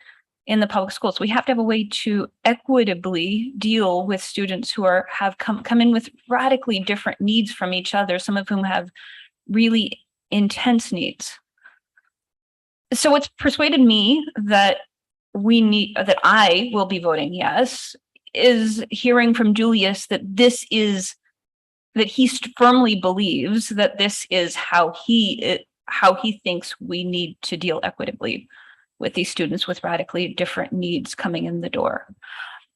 in the public schools. We have to have a way to equitably deal with students who have come in with radically different needs from each other, some of whom have really intense needs. So what's persuaded me that I will be voting yes is hearing from Julius that he firmly believes that this is how he thinks we need to deal equitably with these students with radically different needs coming in the door.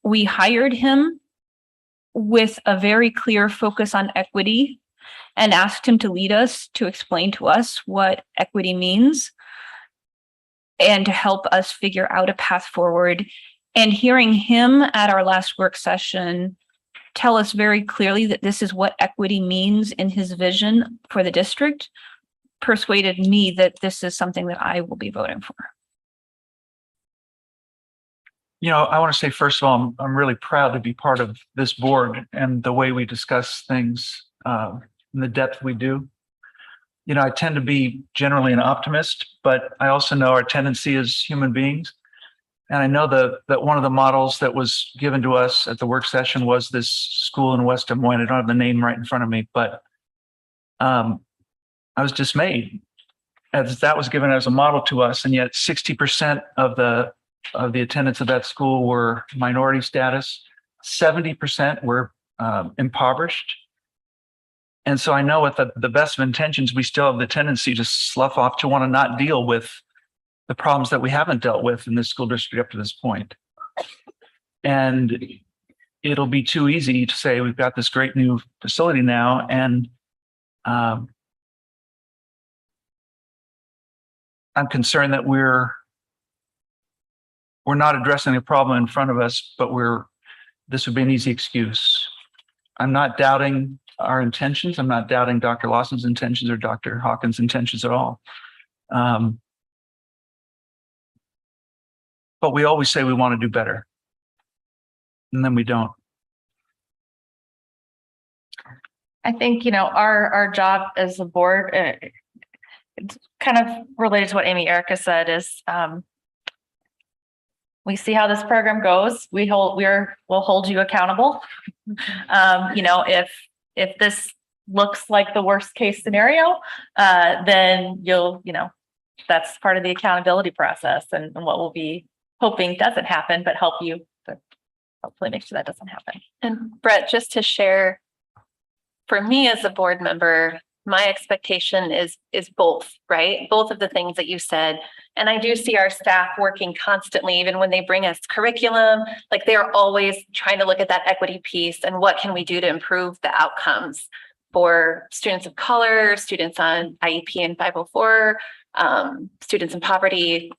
We hired him with a very clear focus on equity and asked him to lead us, to explain to us what equity means and to help us figure out a path forward. And hearing him at our last work session tell us very clearly that this is what equity means in his vision for the district persuaded me that this is something that I will be voting for. You know, I want to say, first of all, I'm really proud to be part of this board and the way we discuss things in the depth we do. You know, I tend to be generally an optimist, but I also know our tendency as human beings. And I know that one of the models that was given to us at the work session was this school in West Des Moines. I don't have the name right in front of me, but I was dismayed as that was given as a model to us. And yet 60% of the attendants of that school were minority status, 70% were impoverished. And so I know with the best of intentions, we still have the tendency to slough off to want to not deal with the problems that we haven't dealt with in this school district up to this point. And it'll be too easy to say we've got this great new facility now, and I'm concerned that we're not addressing the problem in front of us, but this would be an easy excuse. I'm not doubting our intentions. I'm not doubting Dr. Lawson's intentions or Dr. Hawkins' intentions at all. But we always say we want to do better, and then we don't. I think, our job as a board, it's kind of related to what Amy Erica said, is we see how this program goes. We'll hold you accountable. If this looks like the worst case scenario, then that's part of the accountability process and what we'll be hoping doesn't happen, but help you to hopefully make sure that doesn't happen. And Brett, just to share, for me as a board member, my expectation is both, right? Both of the things that you said. And I do see our staff working constantly, even when they bring us curriculum, like they're always trying to look at that equity piece and what can we do to improve the outcomes. for students of color, students on IEP and 504, students in poverty.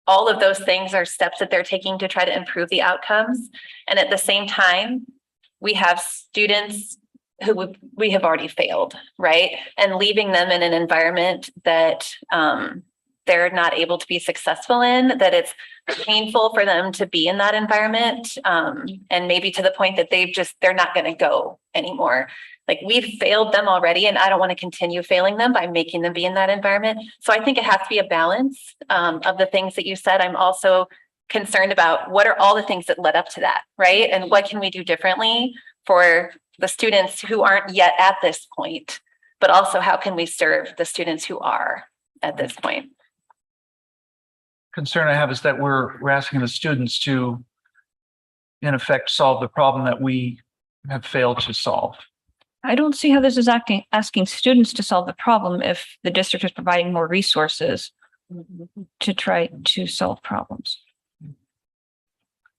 All of those things are steps that they're taking to try to improve the outcomes. And at the same time, we have students who we have already failed, right? And leaving them in an environment that they're not able to be successful in, that it's painful for them to be in that environment. And maybe to the point that they're not going to go anymore. Like, we've failed them already, and I don't want to continue failing them by making them be in that environment. So I think it has to be a balance of the things that you said. I'm also concerned about what are all the things that led up to that, right? And what can we do differently for the students who aren't yet at this point, but also how can we serve the students who are at this point? Concern I have is that we're asking the students to, in effect, solve the problem that we have failed to solve. I don't see how this is asking students to solve the problem if the district is providing more resources to try to solve problems.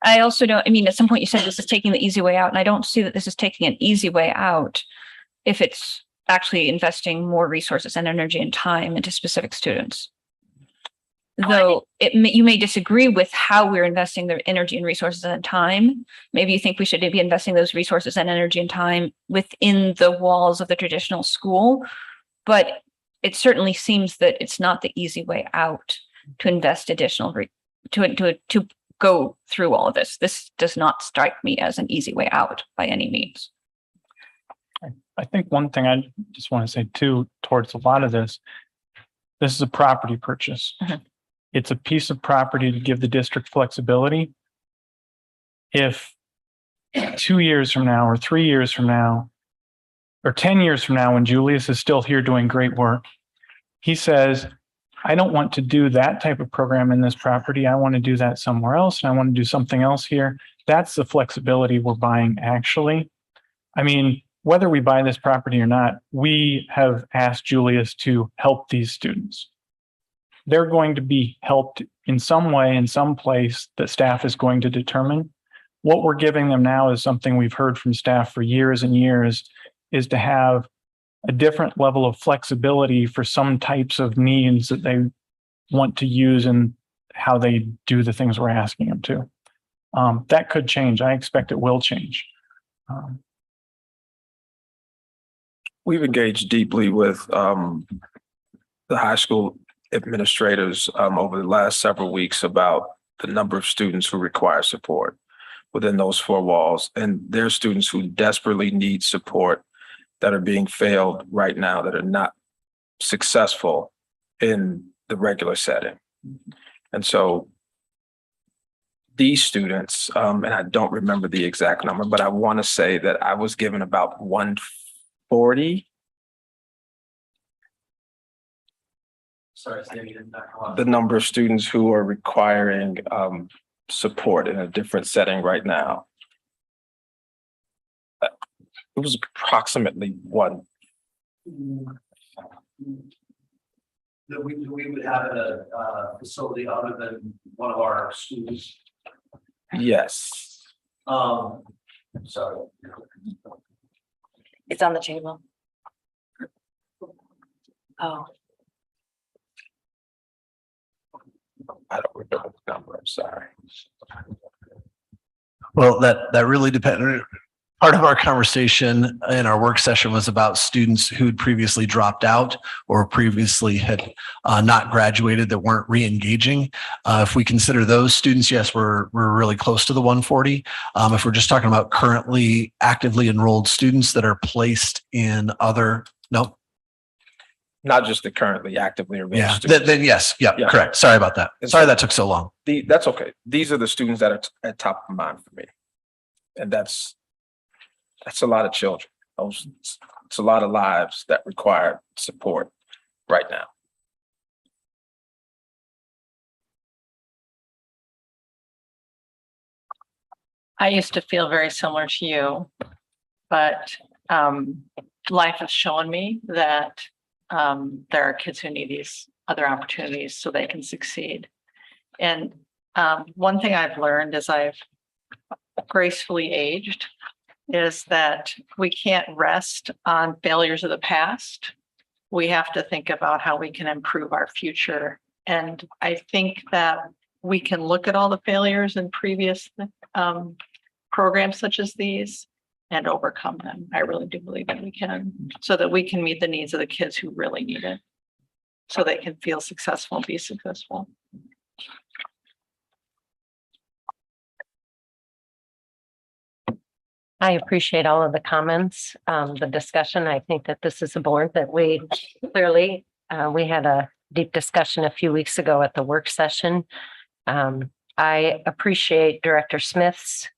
I also don't, I mean, at some point you said this is taking the easy way out, and I don't see that this is taking an easy way out if it's actually investing more resources and energy and time into specific students. Though you may disagree with how we're investing their energy and resources and time. Maybe you think we should be investing those resources and energy and time within the walls of the traditional school, but it certainly seems that it's not the easy way out to invest additional to go through all of this. This does not strike me as an easy way out by any means. I think one thing I just want to say too, towards a lot of this is a property purchase. Mhm. It's a piece of property to give the district flexibility. If 2 years from now, or 3 years from now, or 10 years from now, when Julius is still here doing great work, he says, I don't want to do that type of program in this property. I want to do that somewhere else, and I want to do something else here. That's the flexibility we're buying, actually. I mean, whether we buy this property or not, we have asked Julius to help these students. They're going to be helped in some way, in some place that staff is going to determine. What we're giving them now is something we've heard from staff for years and years, is to have a different level of flexibility for some types of needs that they want to use and how they do the things we're asking them to. That could change. I expect it will change. We've engaged deeply with the high school administrators over the last several weeks about the number of students who require support within those four walls. And there are students who desperately need support that are being failed right now, that are not successful in the regular setting. And so these students, and I don't remember the exact number, but I want to say that I was given about 140. Sorry, The number of students who are requiring support in a different setting right now. It was approximately one. That we would have at a facility other than one of our schools. Yes. Sorry. It's on the table. Oh. I don't remember the number, I'm sorry. Well, that really depends. Part of our conversation in our work session was about students who'd previously dropped out or previously had not graduated that weren't re-engaging. If we consider those students, yes, we're really close to the 140. If we're just talking about currently actively enrolled students that are placed in other, no. Not just the currently actively enrolled Yeah, students. then yes, yeah, correct. Sorry about that. And Sorry so- that took so long. That's okay. These are the students that are at top of mind for me. And that's a lot of children. It's a lot of lives that require support right now. I used to feel very similar to you, but life has shown me that there are kids who need these other opportunities so they can succeed. And one thing I've learned as I've gracefully aged is that we can't rest on failures of the past. We have to think about how we can improve our future. And I think that we can look at all the failures in previous programs such as these and overcome them. I really do believe that we can, so that we can meet the needs of the kids who really need it, so they can feel successful and be successful. I appreciate all of the comments, the discussion. I think that this is a board that we clearly, we had a deep discussion a few weeks ago at the work session. I appreciate Director Smith's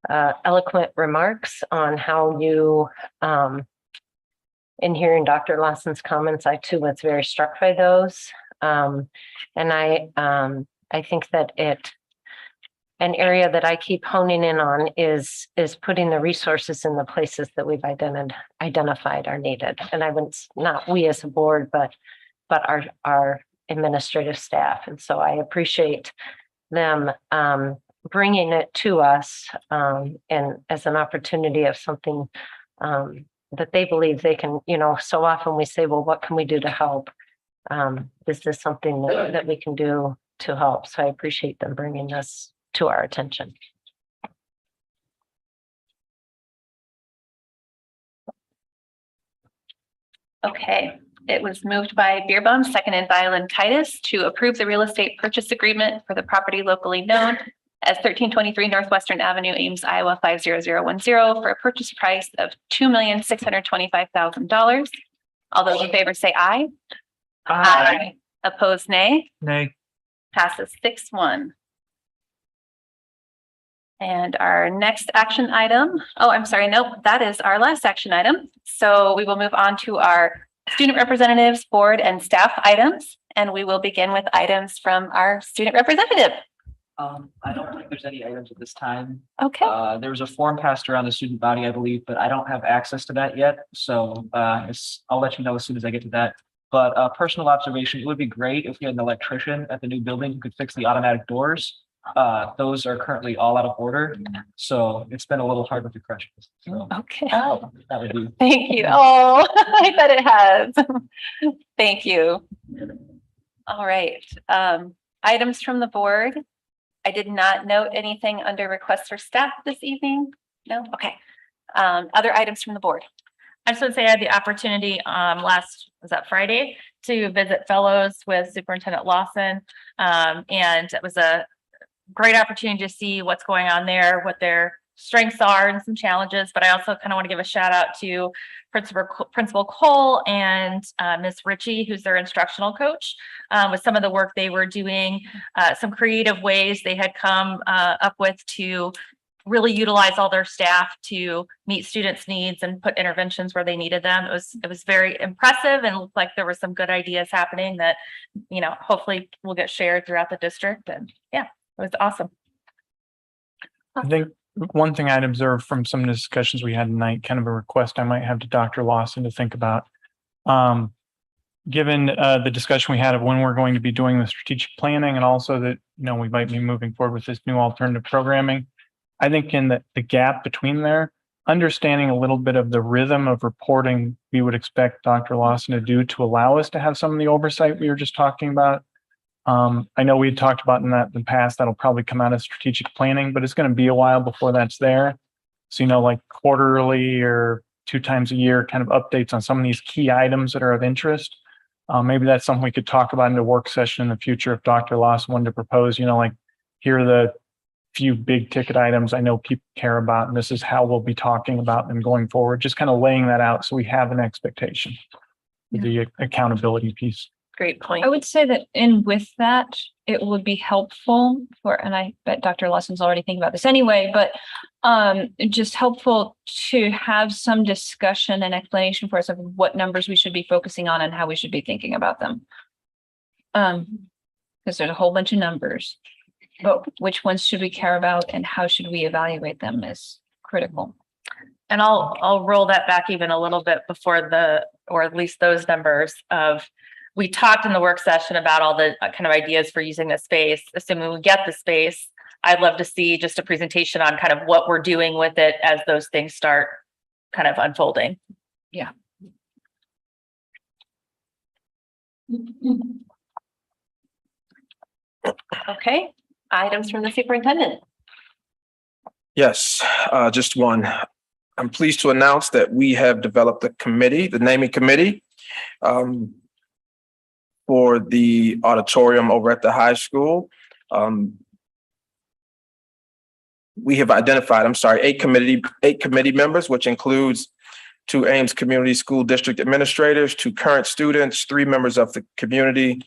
eloquent remarks on how you, in hearing Dr. Lawson's comments, I too was very struck by those. And I think that an area that I keep honing in on is putting the resources in the places that we've identified are needed. And I wouldn't, not we as a board, but our administrative staff. And so I appreciate them bringing it to us and as an opportunity of something that they believe they can, so often we say, well, what can we do to help? This is something that we can do to help. So I appreciate them bringing this to our attention. Okay, it was moved by Beerbum, seconded by Titus to approve the real estate purchase agreement for the property locally known as 1323 Northwestern Avenue, Ames, Iowa 50010 for a purchase price of $2,625,000. All those in favor say aye. Aye. Opposed, nay. Nay. Passes 6-1. And our next action item, nope, that is our last action item. So we will move on to our student representatives, board and staff items, and we will begin with items from our student representative. I don't think there's any items at this time. Okay. There was a form passed around the student body, I believe, but I don't have access to that yet. So I'll let you know as soon as I get to that. But personal observation, it would be great if we had an electrician at the new building who could fix the automatic doors. Those are currently all out of order. So it's been a little hard with the crutches. So Okay. that would be. Thank you. Oh, I bet it has. Thank you. All right. Items from the board. I did not note anything under requests for staff this evening. No? Okay. Other items from the board. I just want to say I had the opportunity was that Friday, to visit fellows with Superintendent Lawson. And it was a great opportunity to see what's going on there, what their strengths are and some challenges. But I also kind of want to give a shout out to Principal Cole and Ms. Ritchie, who's their instructional coach, with some of the work they were doing, some creative ways they had come up with to really utilize all their staff to meet students' needs and put interventions where they needed them. It was very impressive and looked like there were some good ideas happening that, hopefully will get shared throughout the district. And yeah, it was awesome. I think one thing I'd observed from some of the discussions we had tonight, kind of a request I might have to Dr. Lawson to think about. Given the discussion we had of when we're going to be doing the strategic planning and also that, we might be moving forward with this new alternative programming. I think in the gap between there, understanding a little bit of the rhythm of reporting we would expect Dr. Lawson to do to allow us to have some of the oversight we were just talking about. I know we had talked about in the past, that'll probably come out of strategic planning, but it's going to be a while before that's there. So, like quarterly or 2 times a year kind of updates on some of these key items that are of interest. Maybe that's something we could talk about in the work session in the future if Dr. Lawson wanted to propose, here are the few big ticket items I know people care about, and this is how we'll be talking about them going forward. Just kind of laying that out so we have an expectation. The accountability piece. Great point. I would say that with that, it would be helpful and I bet Dr. Lawson's already thinking about this anyway, but just helpful to have some discussion and explanation for us of what numbers we should be focusing on and how we should be thinking about them. Because there's a whole bunch of numbers, but which ones should we care about and how should we evaluate them is critical. And I'll roll that back even a little bit before or at least those numbers of, we talked in the work session about all the kind of ideas for using the space, assuming we get the space. I'd love to see just a presentation on kind of what we're doing with it as those things start kind of unfolding. Okay, items from the superintendent. Yes, just one. I'm pleased to announce that we have developed a committee, the naming committee, for the auditorium over at the high school. We have identified, 8 committee members, which includes 2 Ames Community School District administrators, 2 current students, 3 members of the community,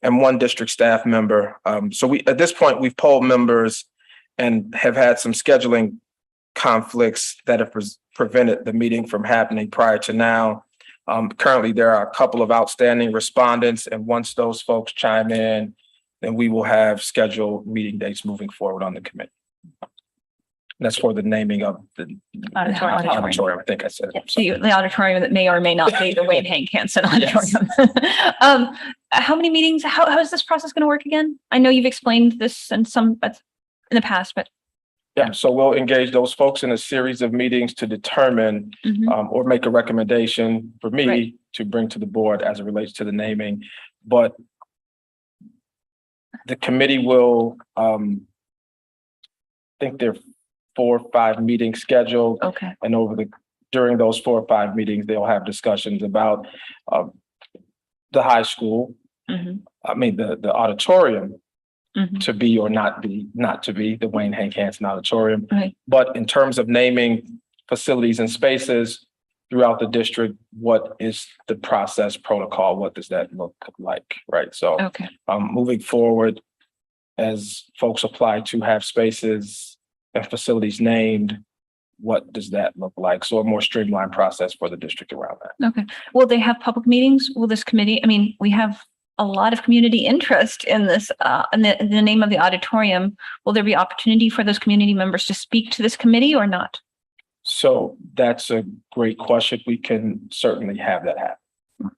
and 1 district staff member. So at this point, we've polled members and have had some scheduling conflicts that have prevented the meeting from happening prior to now. Currently, there are a couple of outstanding respondents, and once those folks chime in, then we will have scheduled meeting dates moving forward on the committee. And that's for the naming of the auditorium, I think I said. The auditorium that may or may not be the Wayne Hanson auditorium. How many meetings, how is this process going to work again? I know you've explained this in the past, but. Yeah, so we'll engage those folks in a series of meetings to determine or make a recommendation for me to bring to the board as it relates to the naming. But the committee will, I think there are 4 or 5 meetings scheduled. Okay. And during those 4 or 5 meetings, they'll have discussions about the high school. The auditorium. To be or not to be the Wayne Hanson Auditorium. Right. But in terms of naming facilities and spaces throughout the district, what is the process protocol? What does that look like? Right. So moving forward, as folks apply to have spaces and facilities named, what does that look like? So a more streamlined process for the district around that. Okay. Will they have public meetings? Will this committee, we have a lot of community interest in this, in the name of the auditorium. Will there be opportunity for those community members to speak to this committee or not? So that's a great question. We can certainly have that happen.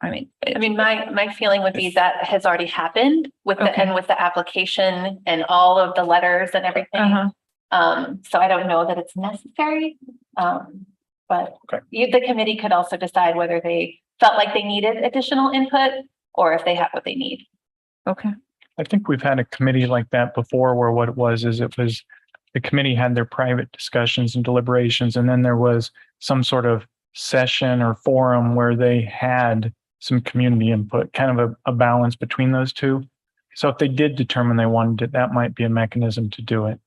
My feeling would be that has already happened with the application and all of the letters and everything. So I don't know that it's necessary. But the committee could also decide whether they felt like they needed additional input or if they have what they need. Okay. I think we've had a committee like that before where what it was the committee had their private discussions and deliberations, and then there was some sort of session or forum where they had some community input, kind of a balance between those two. So if they did determine they wanted it, that might be a mechanism to do it.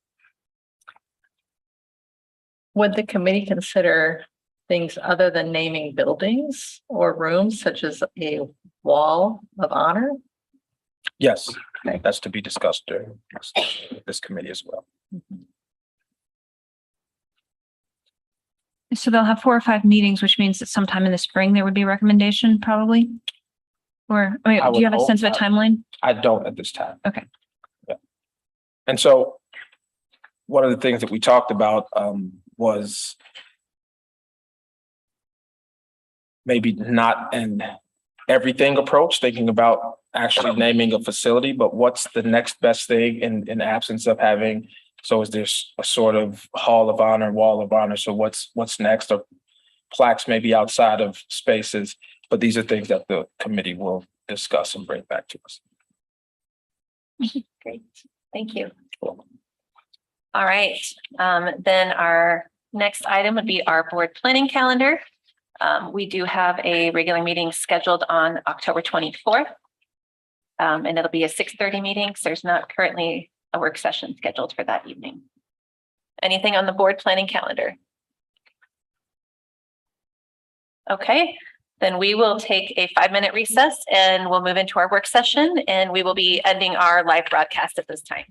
Would the committee consider things other than naming buildings or rooms, such as a wall of honor? Yes, that's to be discussed during this committee as well. So they'll have 4 or 5 meetings, which means that sometime in the spring there would be a recommendation probably? Or, do you have a sense of a timeline? I don't at this time. Okay. Yeah. And so one of the things that we talked about was maybe not an everything approach, thinking about actually naming a facility, but what's the next best thing in absence of having. So is there a sort of hall of honor, wall of honor? So what's next? Or plaques maybe outside of spaces, but these are things that the committee will discuss and bring back to us. Great, thank you. All right, then our next item would be our board planning calendar. We do have a regular meeting scheduled on October 24th. And it'll be a 6:30 meeting, so there's not currently a work session scheduled for that evening. Anything on the board planning calendar? Okay, then we will take a 5-minute recess and we'll move into our work session, and we will be ending our live broadcast at this time.